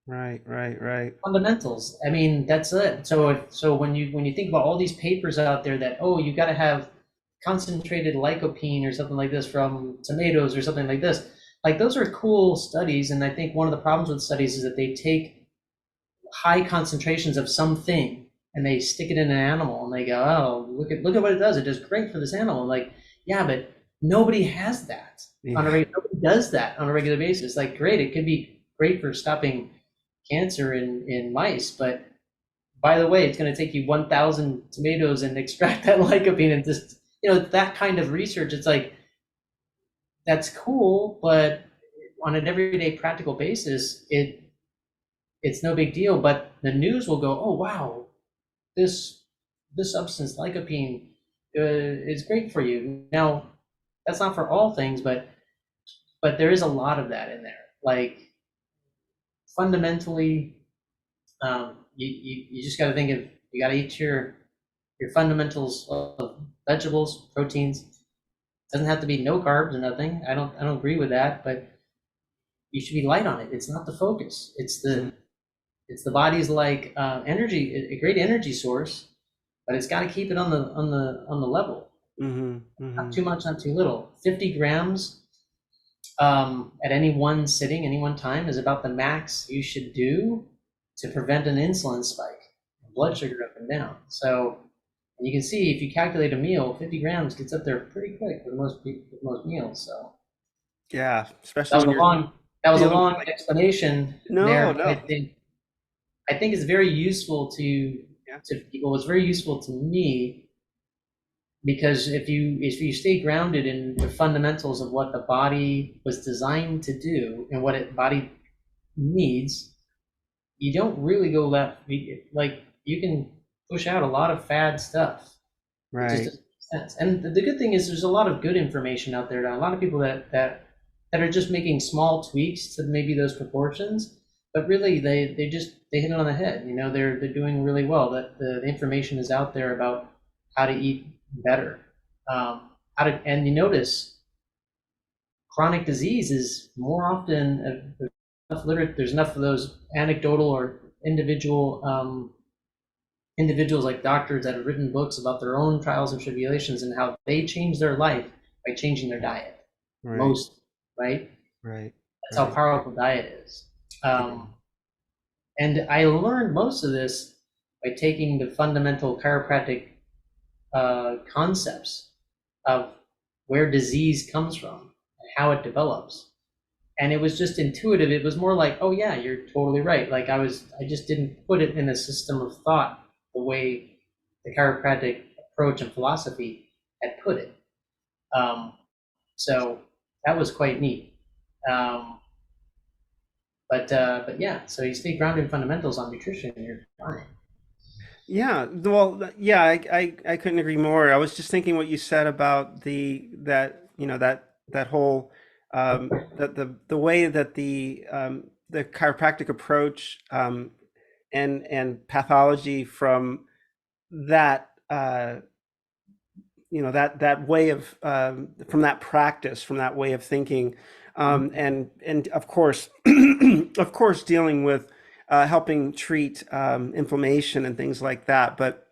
Right. Fundamentals. I mean, that's it. So when you think about all these papers out there that, oh, you got to have concentrated lycopene or something like this from tomatoes or something like this, like those are cool studies, and I think one of the problems with studies is that they take high concentrations of something and they stick it in an animal and they go, oh, look at what it does. It does great for this animal. Like, yeah, but nobody has that on a Yeah. regular. Nobody does that on a regular basis. Like, great, it could be great for stopping cancer in mice, but by the way, it's going to take you 1,000 tomatoes and extract that lycopene and just that kind of research. It's like that's cool, but on an everyday practical basis, it's no big deal. But the news will go, oh wow, this this substance lycopene is great for you. Now that's not for all things, but there is a lot of that in there. Like fundamentally, you just got to think of you got to eat your fundamentals of vegetables, proteins. Doesn't have to be no carbs or nothing. I don't agree with that, but you should be light on it. It's not the focus. It's the body's like energy, a great energy source, but it's got to keep it on the level. Mm-hmm. Not Mm-hmm. too much, not too little. 50 grams at any one sitting, any one time is about the max you should do to prevent an insulin spike, blood sugar up and down. So you can see if you calculate a meal, 50 grams gets up there pretty quick for most meals. So Yeah, that especially was when a you're long that was a dealing with long explanation no, there, but no. I think it's very useful Yeah. to people. It's very useful to me because if you stay grounded in the fundamentals of what the body was designed to do and what it body needs, you don't really go left. Like you can push out a lot of fad stuff. It just Right. doesn't make sense. And the good thing is there's a lot of good information out there now. A lot of people that are just making small tweaks to maybe those proportions, but really they hit it on the head. They're doing really well. That the information is out there about how to eat better. How to and you notice chronic disease is more often there's enough of those anecdotal or individuals like doctors that have written books about their own trials and tribulations and how they changed their life by changing their diet. Right. Most, right? Right. That's how Right. powerful diet is. Yeah. And I learned most of this by taking the fundamental chiropractic concepts of where disease comes from and how it develops. And it was just intuitive. It was more like, oh yeah, you're totally right. Like I just didn't put it in a system of thought the way the chiropractic approach and philosophy had put it. Um, so that was quite neat. Um, but yeah, so you stay grounded in fundamentals on nutrition, and you're fine. Yeah, well, yeah, I couldn't agree more. I was just thinking what you said about that whole the way that the chiropractic approach and pathology from that that way of from that practice, from that way of thinking, and of course of course dealing with helping treat inflammation and things like that. But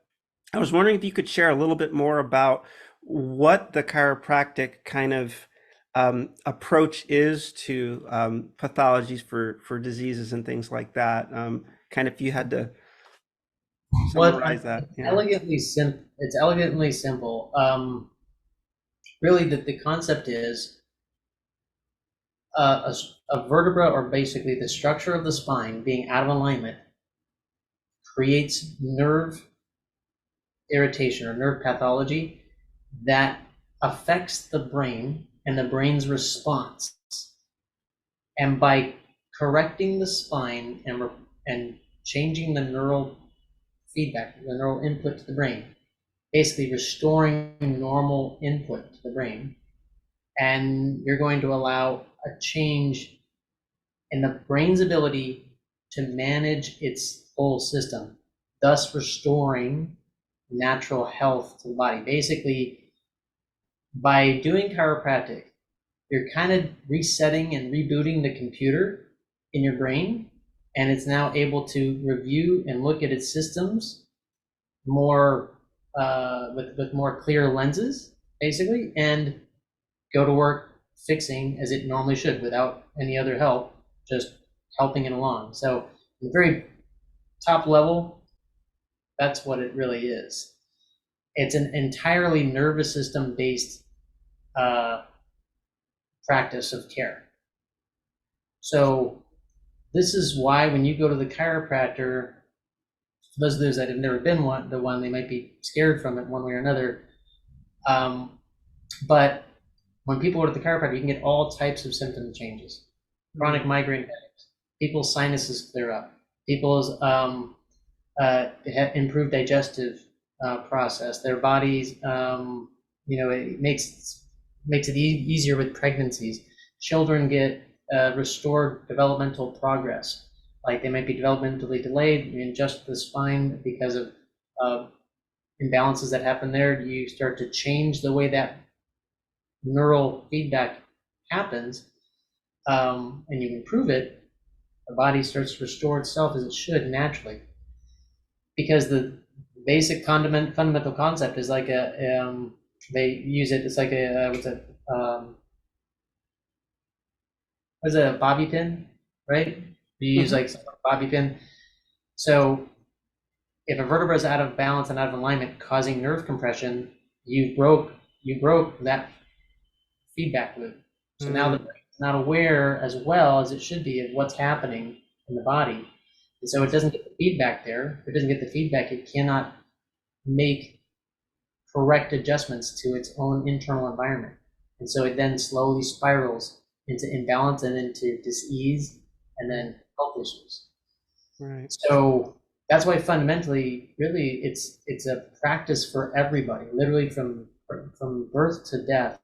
I was wondering if you could share a little bit more about what the chiropractic kind of approach is to pathologies for diseases and things like that. Kind of if you had to Well, summarize that. it's Yeah. elegantly simple. It's elegantly simple. Really, the concept is a vertebra, or basically the structure of the spine, being out of alignment, creates nerve irritation or nerve pathology that affects the brain and the brain's response. And by correcting the spine and changing the neural feedback, the neural input to the brain, basically restoring normal input to the brain, and you're going to allow a change in the brain's ability to manage its whole system, thus restoring natural health to the body. Basically, by doing chiropractic, you're kind of resetting and rebooting the computer in your brain, and it's now able to review and look at its systems more with more clear lenses, basically, and go to work fixing as it normally should without any other help, just helping it along. So, the very top level, that's what it really is. It's an entirely nervous system based uh, practice of care. So, this is why when you go to the chiropractor, for those of those that have never been one, they might be scared from it one way or another. Um, but when people go to the chiropractor, you can get all types of symptom changes. Chronic migraine headaches, people's sinuses clear up, people's have improved digestive process, their bodies, it makes it easier with pregnancies. Children get restored developmental progress. Like they might be developmentally delayed in just the spine because of uh, imbalances that happen there. You start to change the way that neural feedback happens, and you improve it, the body starts to restore itself as it should naturally. Because the basic fundamental concept is like they use it. It's like what's a bobby pin, right? You use Hmm. like some bobby pin. So if a vertebra is out of balance and out of alignment, causing nerve compression, you broke that feedback loop. So now the Mm. brain's not aware as well as it should be of what's happening in the body. And so it doesn't get the feedback there. If it doesn't get the feedback, it cannot make correct adjustments to its own internal environment. And so it then slowly spirals into imbalance and into disease and then health issues. Right. So that's why fundamentally, really, it's a practice for everybody, literally from birth to death.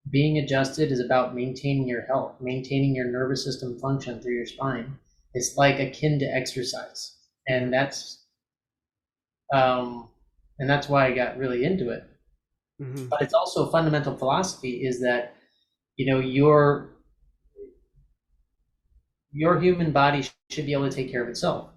Being adjusted is about maintaining your health, maintaining your nervous system function through your spine. It's like akin to exercise, and Mm-hmm. um, that's why I got really into it. Mm-hmm. But it's also a fundamental philosophy is that your human body should be able to take care of itself,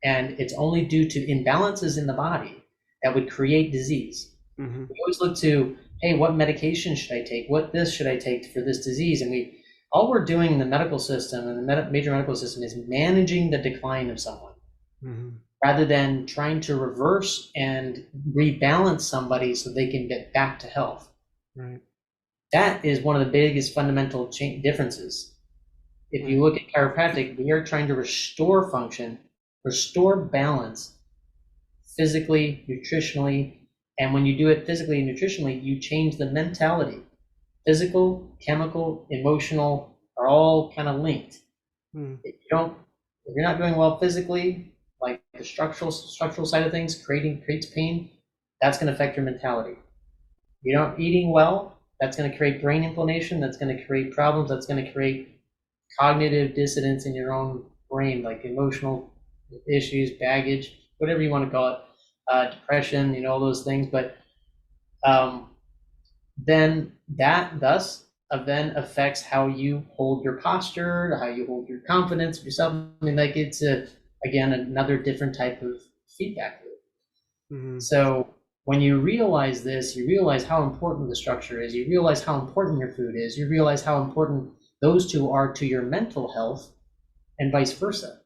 and it's only due to imbalances in the body that would create disease. Mm-hmm. We always look to, hey, what medication should I take? What this should I take for this disease? And all we're doing in the medical system and the major medical system is managing the decline of someone Mm-hmm. rather than trying to reverse and rebalance somebody so they can get back to health. Right. That is one of the biggest fundamental differences. If you Right. look at chiropractic, we are trying to restore function, restore balance physically, nutritionally, and when you do it physically and nutritionally, you change the mentality. Physical, chemical, emotional are all kind of linked. Mm. If you're not doing well physically, like the structural side of things, creates pain, that's going to affect your mentality. If you're not eating well, that's going to create brain inflammation. That's going to create problems. That's going to create cognitive dissonance in your own brain, like emotional issues, baggage, whatever you want to call it, depression, all those things. But um, then that thus then affects how you hold your posture, how you hold your confidence of yourself. I mean, like it's again another different type of feedback loop. Mm-hmm. So when you realize this, you realize how important the structure is. You realize how important your food is. You realize how important those two are to your mental health, and vice versa.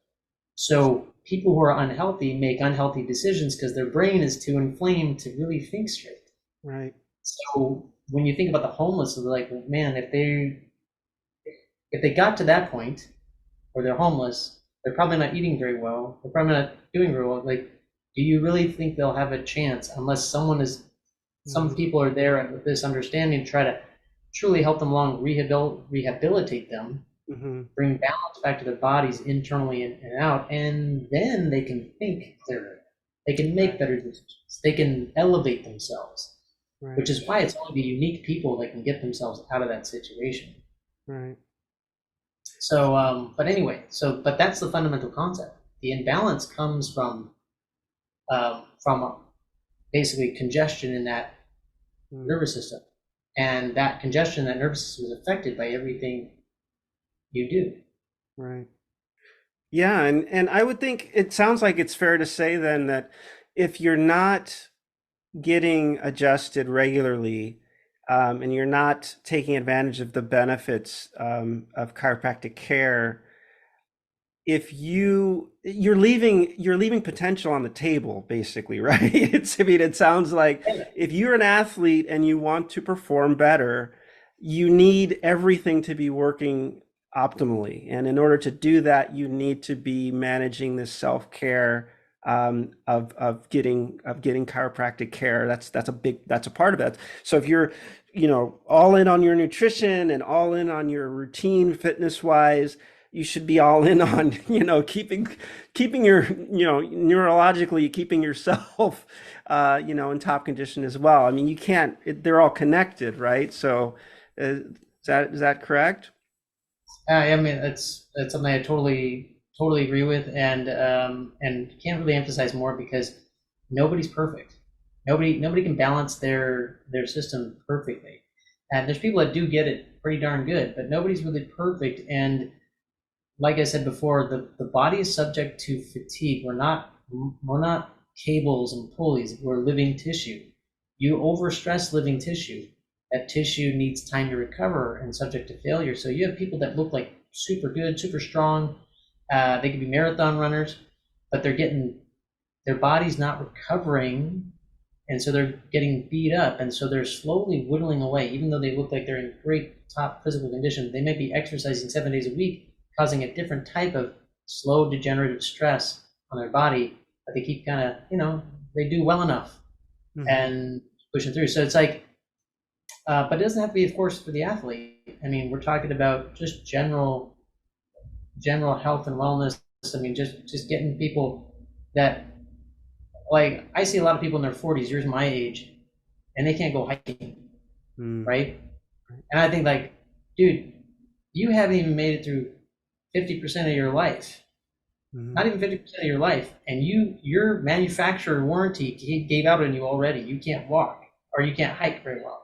So people who are unhealthy make unhealthy decisions because their brain is too inflamed to really think straight. Right. So when you think about the homeless, it's like, man, if they got to that point where they're homeless, they're probably not eating very well. They're probably not doing very well. Like, do you really think they'll have a chance unless some Mm-hmm. people are there with this understanding to try to truly help them along, rehabilitate them, Mm-hmm. bring balance back to their bodies internally and out, and then they can think clearer. They can make Right. better decisions. They can elevate themselves, Right. which is why it's only the unique people that can get themselves out of that situation. Right. So, but anyway, but that's the fundamental concept. The imbalance comes from basically congestion in that Mm. nervous system, and that congestion, that nervous system, is affected by everything you do. Right. Yeah, and I would think it sounds like it's fair to say then that if you're not getting adjusted regularly, and you're not taking advantage of the benefits of chiropractic care, if you're leaving potential on the table, basically, right? I mean, it sounds like if you're an athlete and you want to perform better, you need everything to be working optimally. And in order to do that, you need to be managing this self-care, of getting chiropractic care. That's a part of it. So if you're, all in on your nutrition and all in on your routine fitness wise, you should be all in on, keeping your, neurologically keeping yourself, in top condition as well. I mean, you can't, they're all connected, right? So, is that correct? I mean, that's something I totally agree with, and can't really emphasize more because nobody's perfect. Nobody can balance their system perfectly, and there's people that do get it pretty darn good, but nobody's really perfect. And like I said before, the body is subject to fatigue. We're not cables and pulleys. We're living tissue. You overstress living tissue. That tissue needs time to recover and subject to failure. So you have people that look like super good, super strong. They could be marathon runners, but their body's not recovering, and so they're getting beat up, and so they're slowly whittling away. Even though they look like they're in great top physical condition, they may be exercising 7 days a week, causing a different type of slow degenerative stress on their body, but they keep kind of, they do well enough Hmm. and pushing through. So it's like, but it doesn't have to be, of course, for the athlete. I mean, we're talking about just general health and wellness. I mean, just getting people that, like, I see a lot of people in their 40s, years my age, and they can't go hiking, Hmm. right? And I think, like, dude, you haven't even made it through 50% of your life, Hmm. not even 50% of your life, and your manufacturer warranty gave out on you already. You can't walk or you can't hike very well.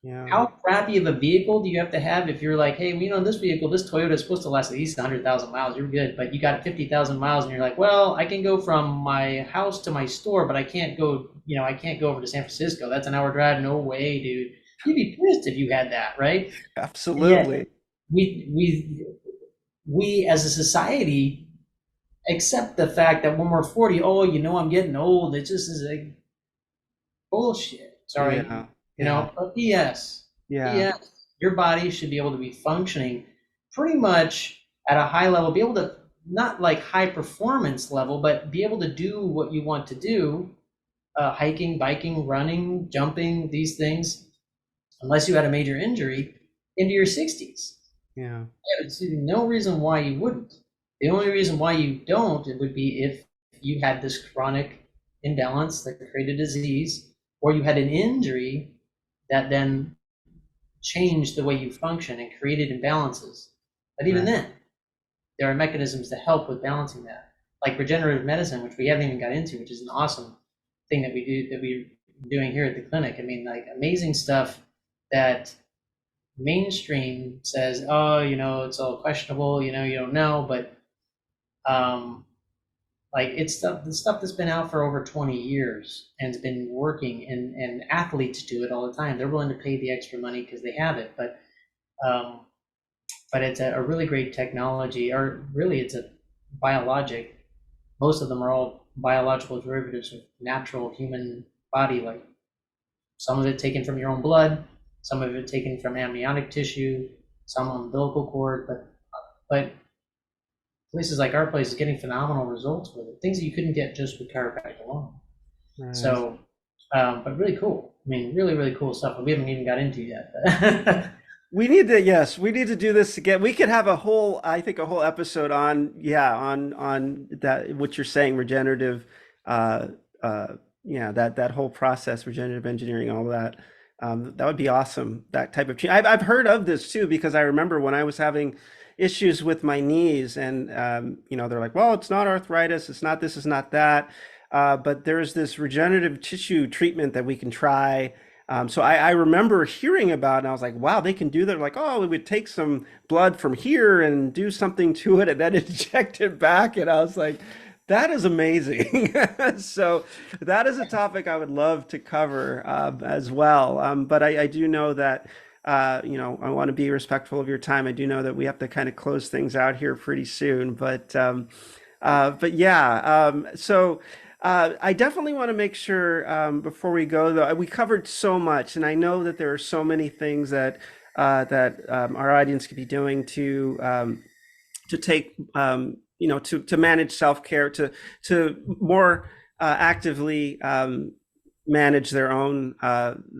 Yeah. How crappy of a vehicle do you have to have if you're like, hey, well, this vehicle, this Toyota is supposed to last at least 100,000 miles. You're good, but you got 50,000 miles, and you're like, well, I can go from my house to my store, but I can't go over to San Francisco. That's an hour drive. No way, dude. You'd be pissed if you had that, right? And yet, Absolutely. we we we as a society accept the fact that when we're 40, oh, I'm getting old. It just is like bullshit. Sorry, Yeah. Yeah. but BS. Yeah. BS. Your body should be able to be functioning pretty much at a high level, be able to, not like high performance level, but be able to do what you want to do, hiking, biking, running, jumping, these things, unless you had a major injury, into your 60s. Yeah. Yeah, there's no reason why you wouldn't. The only reason why you don't, it would be if you had this chronic imbalance that created disease, or you had an injury that then changed the way you function and created imbalances. But even Right. then, there are mechanisms to help with balancing that, like regenerative medicine, which we haven't even got into, which is an awesome thing that we're doing here at the clinic. I mean, like amazing stuff that mainstream says, oh, it's all questionable, you don't know, but um, like it's the stuff that's been out for over 20 years and it's been working, and athletes do it all the time. They're willing to pay the extra money because they have it, um, but it's a really great technology, or really it's a biologic. Most of them are all biological derivatives of natural human body, like some of it taken from your own blood, some of it taken from amniotic tissue, some umbilical cord, but places like our place is getting phenomenal results with it, things that you couldn't get just with chiropractic alone. Right. So, but really cool. I mean, really, really cool stuff that we haven't even got into yet. But Yes, we need to do this again. We could have I think a whole episode on, yeah, on that, what you're saying, regenerative, uh, yeah, that whole process, regenerative engineering, all that. That would be awesome. That type of change. I've heard of this too, because I remember when I was having issues with my knees, and they're like, well, it's not arthritis, it's not this, it's not that, but there's this regenerative tissue treatment that we can try. So I remember hearing about it, and I was like, wow, they can do that. Like, oh, we would take some blood from here and do something to it and then inject it back. And I was like, That is amazing. So that is a topic I would love to cover as well. But I do know that I want to be respectful of your time. I do know that we have to kind of close things out here pretty soon. But yeah. I definitely want to make sure before we go, though, we covered so much, and I know that there are so many things that our audience could be doing to take to manage self-care, to more actively manage their own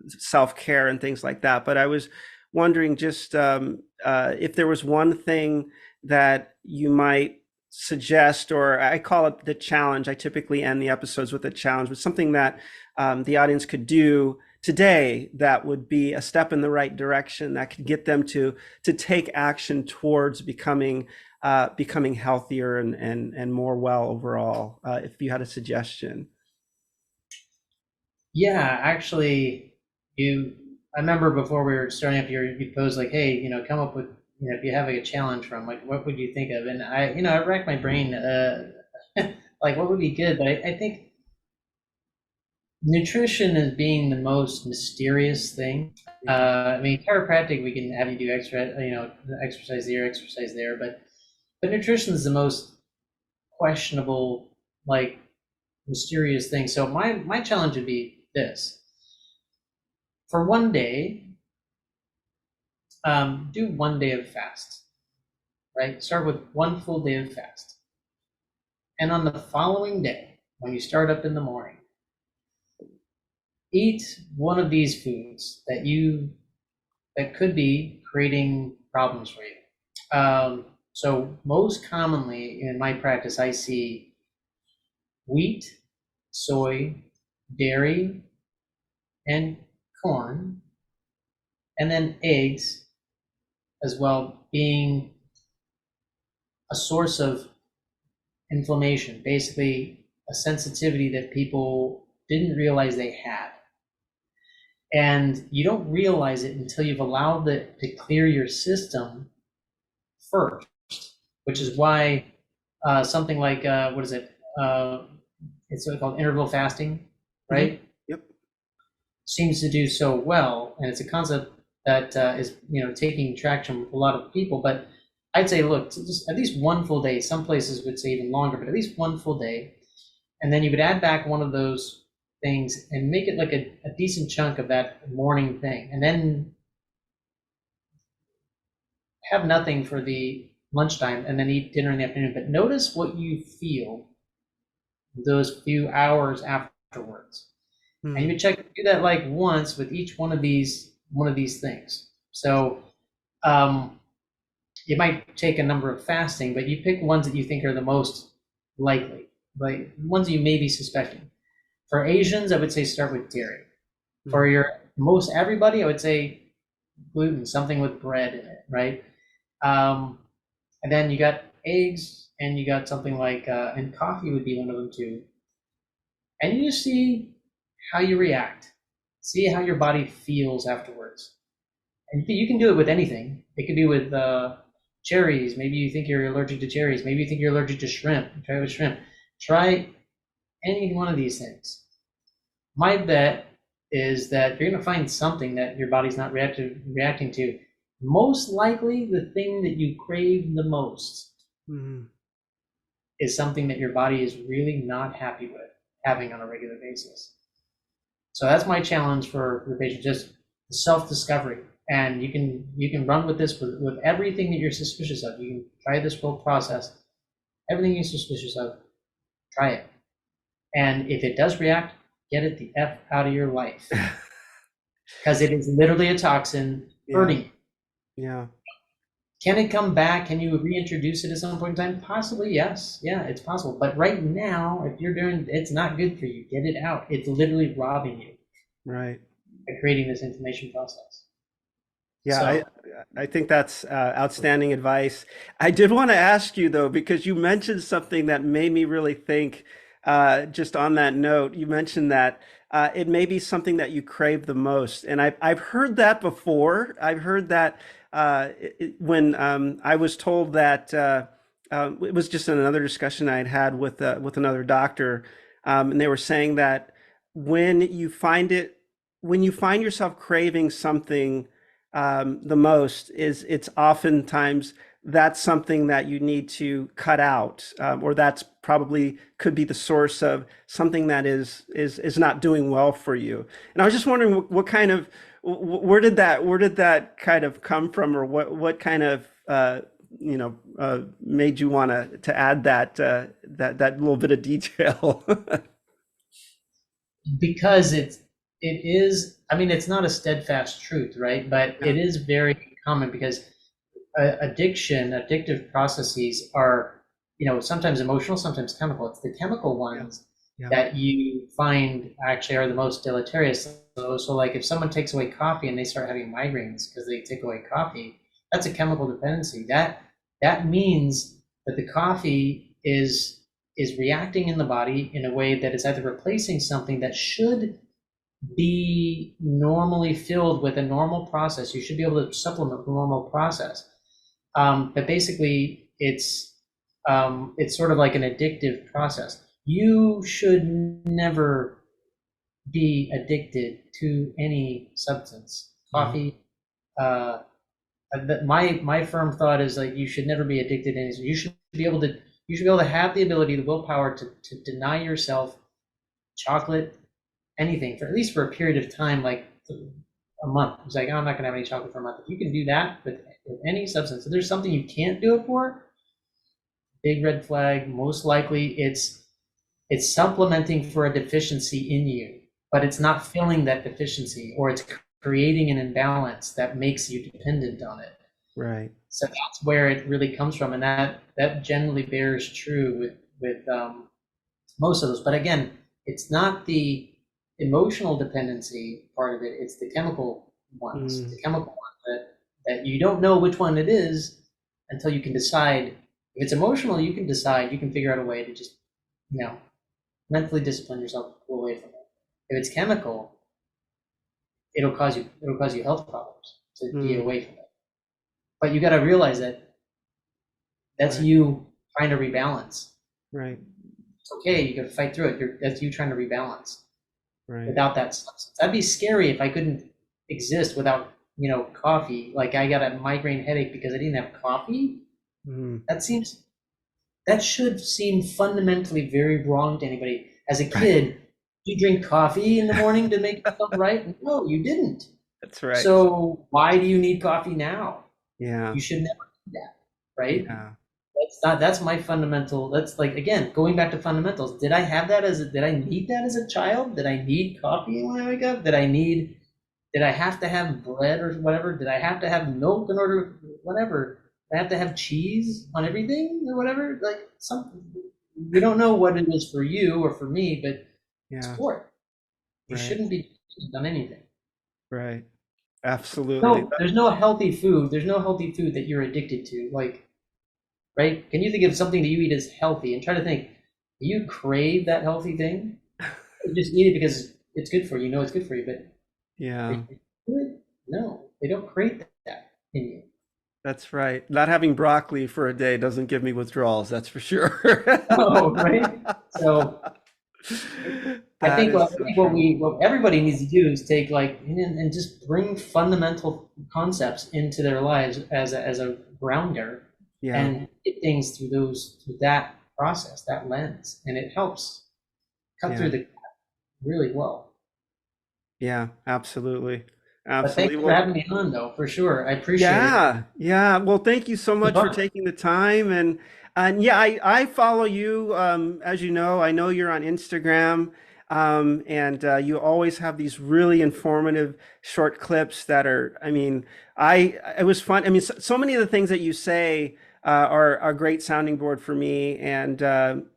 self-care and things like that. But I was wondering just if there was one thing that you might suggest, or I call it the challenge. I typically end the episodes with a challenge, but something that the audience could do today that would be a step in the right direction that could get them to take action towards becoming healthier and more well overall. If you had a suggestion. Yeah, actually, I remember before we were starting up, you posed like, hey, come up with, if you have like a challenge from, like, what would you think of? And I racked my brain, like, what would be good? But I think nutrition is being the most mysterious thing. I mean, chiropractic, we can have you do exercise here, exercise there, but nutrition is the most questionable, like, mysterious thing. So my challenge would be this: for one day, do one day of fast, right? Start with one full day of fast, and on the following day, when you start up in the morning, eat one of these foods that could be creating problems for you. So most commonly in my practice, I see wheat, soy, dairy, and corn, and then eggs as well, being a source of inflammation, basically a sensitivity that people didn't realize they had. And you don't realize it until you've allowed it to clear your system first, which is why something like, what is it? It's called interval fasting, Mhm. right? Yep. Seems to do so well. And it's a concept that is taking traction with a lot of people. But I'd say, look, just at least one full day. Some places would say even longer, but at least one full day. And then you would add back one of those things and make it like a decent chunk of that morning thing. And then have nothing for the lunchtime and then eat dinner in the afternoon. But notice what you feel those few hours afterwards. And you Hmm. would do that like once with each one of these things. So um, you might take a number of fasting, but you pick ones that you think are the most likely, like ones you may be suspecting. For Asians, I would say start with dairy. For Hmm. your most everybody, I would say gluten, something with bread in it, right? Um, and then you got eggs, and you got something like, and coffee would be one of them too. And you see how you react, see how your body feels afterwards. And you can do it with anything. It could be with cherries. Maybe you think you're allergic to cherries. Maybe you think you're allergic to shrimp. Try it with shrimp. Try any one of these things. My bet is that you're going to find something that your body's not reacting to. Most likely, the thing that you crave the most Hmm. is something that your body is really not happy with having on a regular basis. So that's my challenge for the patient, just self-discovery. And you can run with this with everything that you're suspicious of. You can try this whole process. Everything you're suspicious of, try it. And if it does react, get it the F out of your life. Because it is literally a toxin Yeah. hurting you. Yeah. Can it come back? Can you reintroduce it at some point in time? Possibly, yes. Yeah, it's possible. But right now, if you're doing, it's not good for you. Get it out. It's literally robbing you Right. by creating this inflammation process. Yeah, So, I think that's outstanding advice. I did want to ask you though, because you mentioned something that made me really think. Just on that note, you mentioned that it may be something that you crave the most, and I've heard that before. I've heard that when I was told that it was just in another discussion I had had with another doctor, and they were saying that when you find it, when you find yourself craving something the most, is it's oftentimes that's something that you need to cut out, or that's probably could be the source of something that is not doing well for you. And I was just wondering what kind of where did that kind of come from, or what kind of made you want to add that little bit of detail? Because it is, I mean, it's not a steadfast truth, right? But Yeah, it is very common because addictive processes are, sometimes emotional, sometimes chemical. It's the chemical yeah, ones yeah, that you find actually are the most deleterious. So like if someone takes away coffee and they start having migraines because they take away coffee, that's a chemical dependency. That means that the coffee is reacting in the body in a way that is either replacing something that should be normally filled with a normal process. You should be able to supplement the normal process. But basically, it's sort of like an addictive process. You should never be addicted to any substance. mhm, Coffee. Uh, my firm thought is like you should never be addicted to anything. You should be able to have the ability, the willpower to deny yourself chocolate, anything for at least for a period of time, like a month. It's like, oh, I'm not gonna have any chocolate for a month. If you can do that with any substance, if there's something you can't do it for, big red flag. Most likely, it's supplementing for a deficiency in you, but it's not filling that deficiency, or it's creating an imbalance that makes you dependent on it. right. So that's where it really comes from, and that generally bears true with most of those. But again, it's not the emotional dependency part of it; it's the chemical ones, Mm, the chemical ones that you don't know which one it is until you can decide. If it's emotional, you can decide. You can figure out a way to just, you know, mentally discipline yourself to pull away from it. If it's chemical, it'll cause you health problems to be mm, away from it. But you got to realize that that's right, you trying to rebalance. right, It's okay. You got to fight through it. That's you trying to rebalance right. without that substance. That'd be scary if I couldn't exist without, coffee. Like I got a migraine headache because I didn't have coffee. Mm, That seems that should seem fundamentally very wrong to anybody. As a right. kid, you drink coffee in the morning to make yourself right? No, you didn't. That's right. So why do you need coffee now? Yeah, You should never do that, right? yeah. That's my fundamental. That's like, again, going back to fundamentals. Did I need that as a child? Did I need coffee when I wake up? Did I have to have bread or whatever? Did I have to have milk in order, whatever? I have to have cheese on everything or whatever? Like something, we don't know what it is for you or for me, but Yeah, sport. You right, shouldn't be on anything. right. Absolutely. No, there's no healthy food. There's no healthy food that you're addicted to. Like, right? Can you think of something that you eat as healthy and try to think, do you crave that healthy thing? You just eat it because it's good for you. You know it's good for you, but are Yeah, you good? No, they don't create that in you. that's right. Not having broccoli for a day doesn't give me withdrawals, that's for sure. Oh, right. So I That think what is I so think true. what everybody needs to do is take like and just bring fundamental concepts into their lives as a grounder Yeah, and get things through that process, that lens, and it helps cut through yeah, the really well. yeah, absolutely. But Absolutely. thanks for Well, having me on, though, for sure. I appreciate it. yeah, yeah. Well, thank you so It was much for fun. taking the time, and yeah, I follow you. As you know, I know you're on Instagram, and you always have these really informative short clips that are. I mean, I it was fun. I mean, so many of the things that you say are a great sounding board for me, and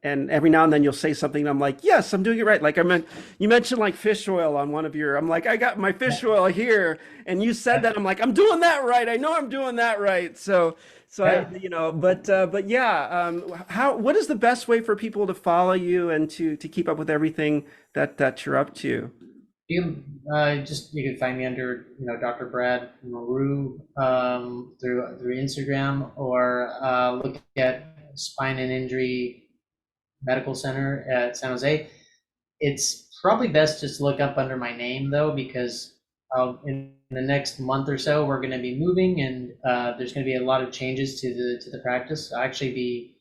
every now and then you'll say something, and I'm like, yes, I'm doing it right. Like I meant, you mentioned like fish oil on one of your. I'm like, I got my fish Yeah, oil here, and you said yeah, that. I'm like, I'm doing that right. I know I'm doing that right. So I, yeah. but yeah, what is the best way for people to follow you and to keep up with everything that you're up to? You can find me under Dr. Brad Mouroux through Instagram or look at spine and injury medical center at San Jose. It's probably best just look up under my name though, because in the next month or so we're going to be moving, and there's going to be a lot of changes to the practice. I'll actually be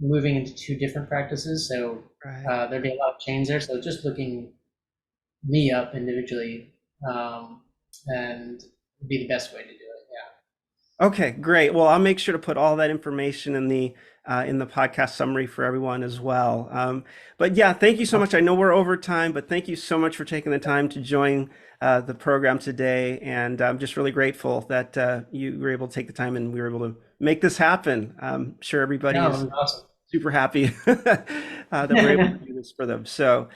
moving into two different practices, so Right. there'll be a lot of change there. So just looking me up individually, and would be the best way to do it. Okay, great. Well, I'll make sure to put all that information in the podcast summary for everyone as well. But yeah, thank you so Yeah. much. I know we're over time, but thank you so much for taking the time to join the program today, and I'm just really grateful that you were able to take the time and we were able to make this happen. I'm sure everybody No, it is was awesome. super happy that we're able to do this for them. So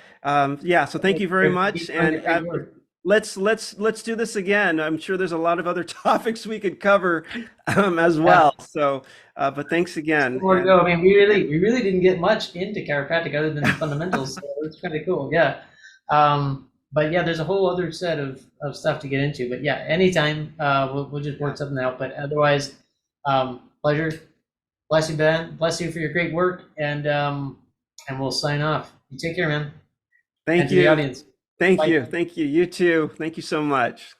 yeah, so thank you very much, Keep doing the and great work. let's do this again. I'm sure there's a lot of other topics we could cover as Yeah. well. So, but thanks again, Still more to and go. I mean, we really didn't get much into chiropractic other than the fundamentals, so it's kind of cool. Yeah. But yeah, there's a whole other set of stuff to get into. But yeah, anytime we'll just yeah, work something out. But otherwise, pleasure. Bless you, Ben. Bless you for your great work, and we'll sign off. You take care, man. And thank to the you, audience, thank bye. you, thank you. You too. Thank you so much.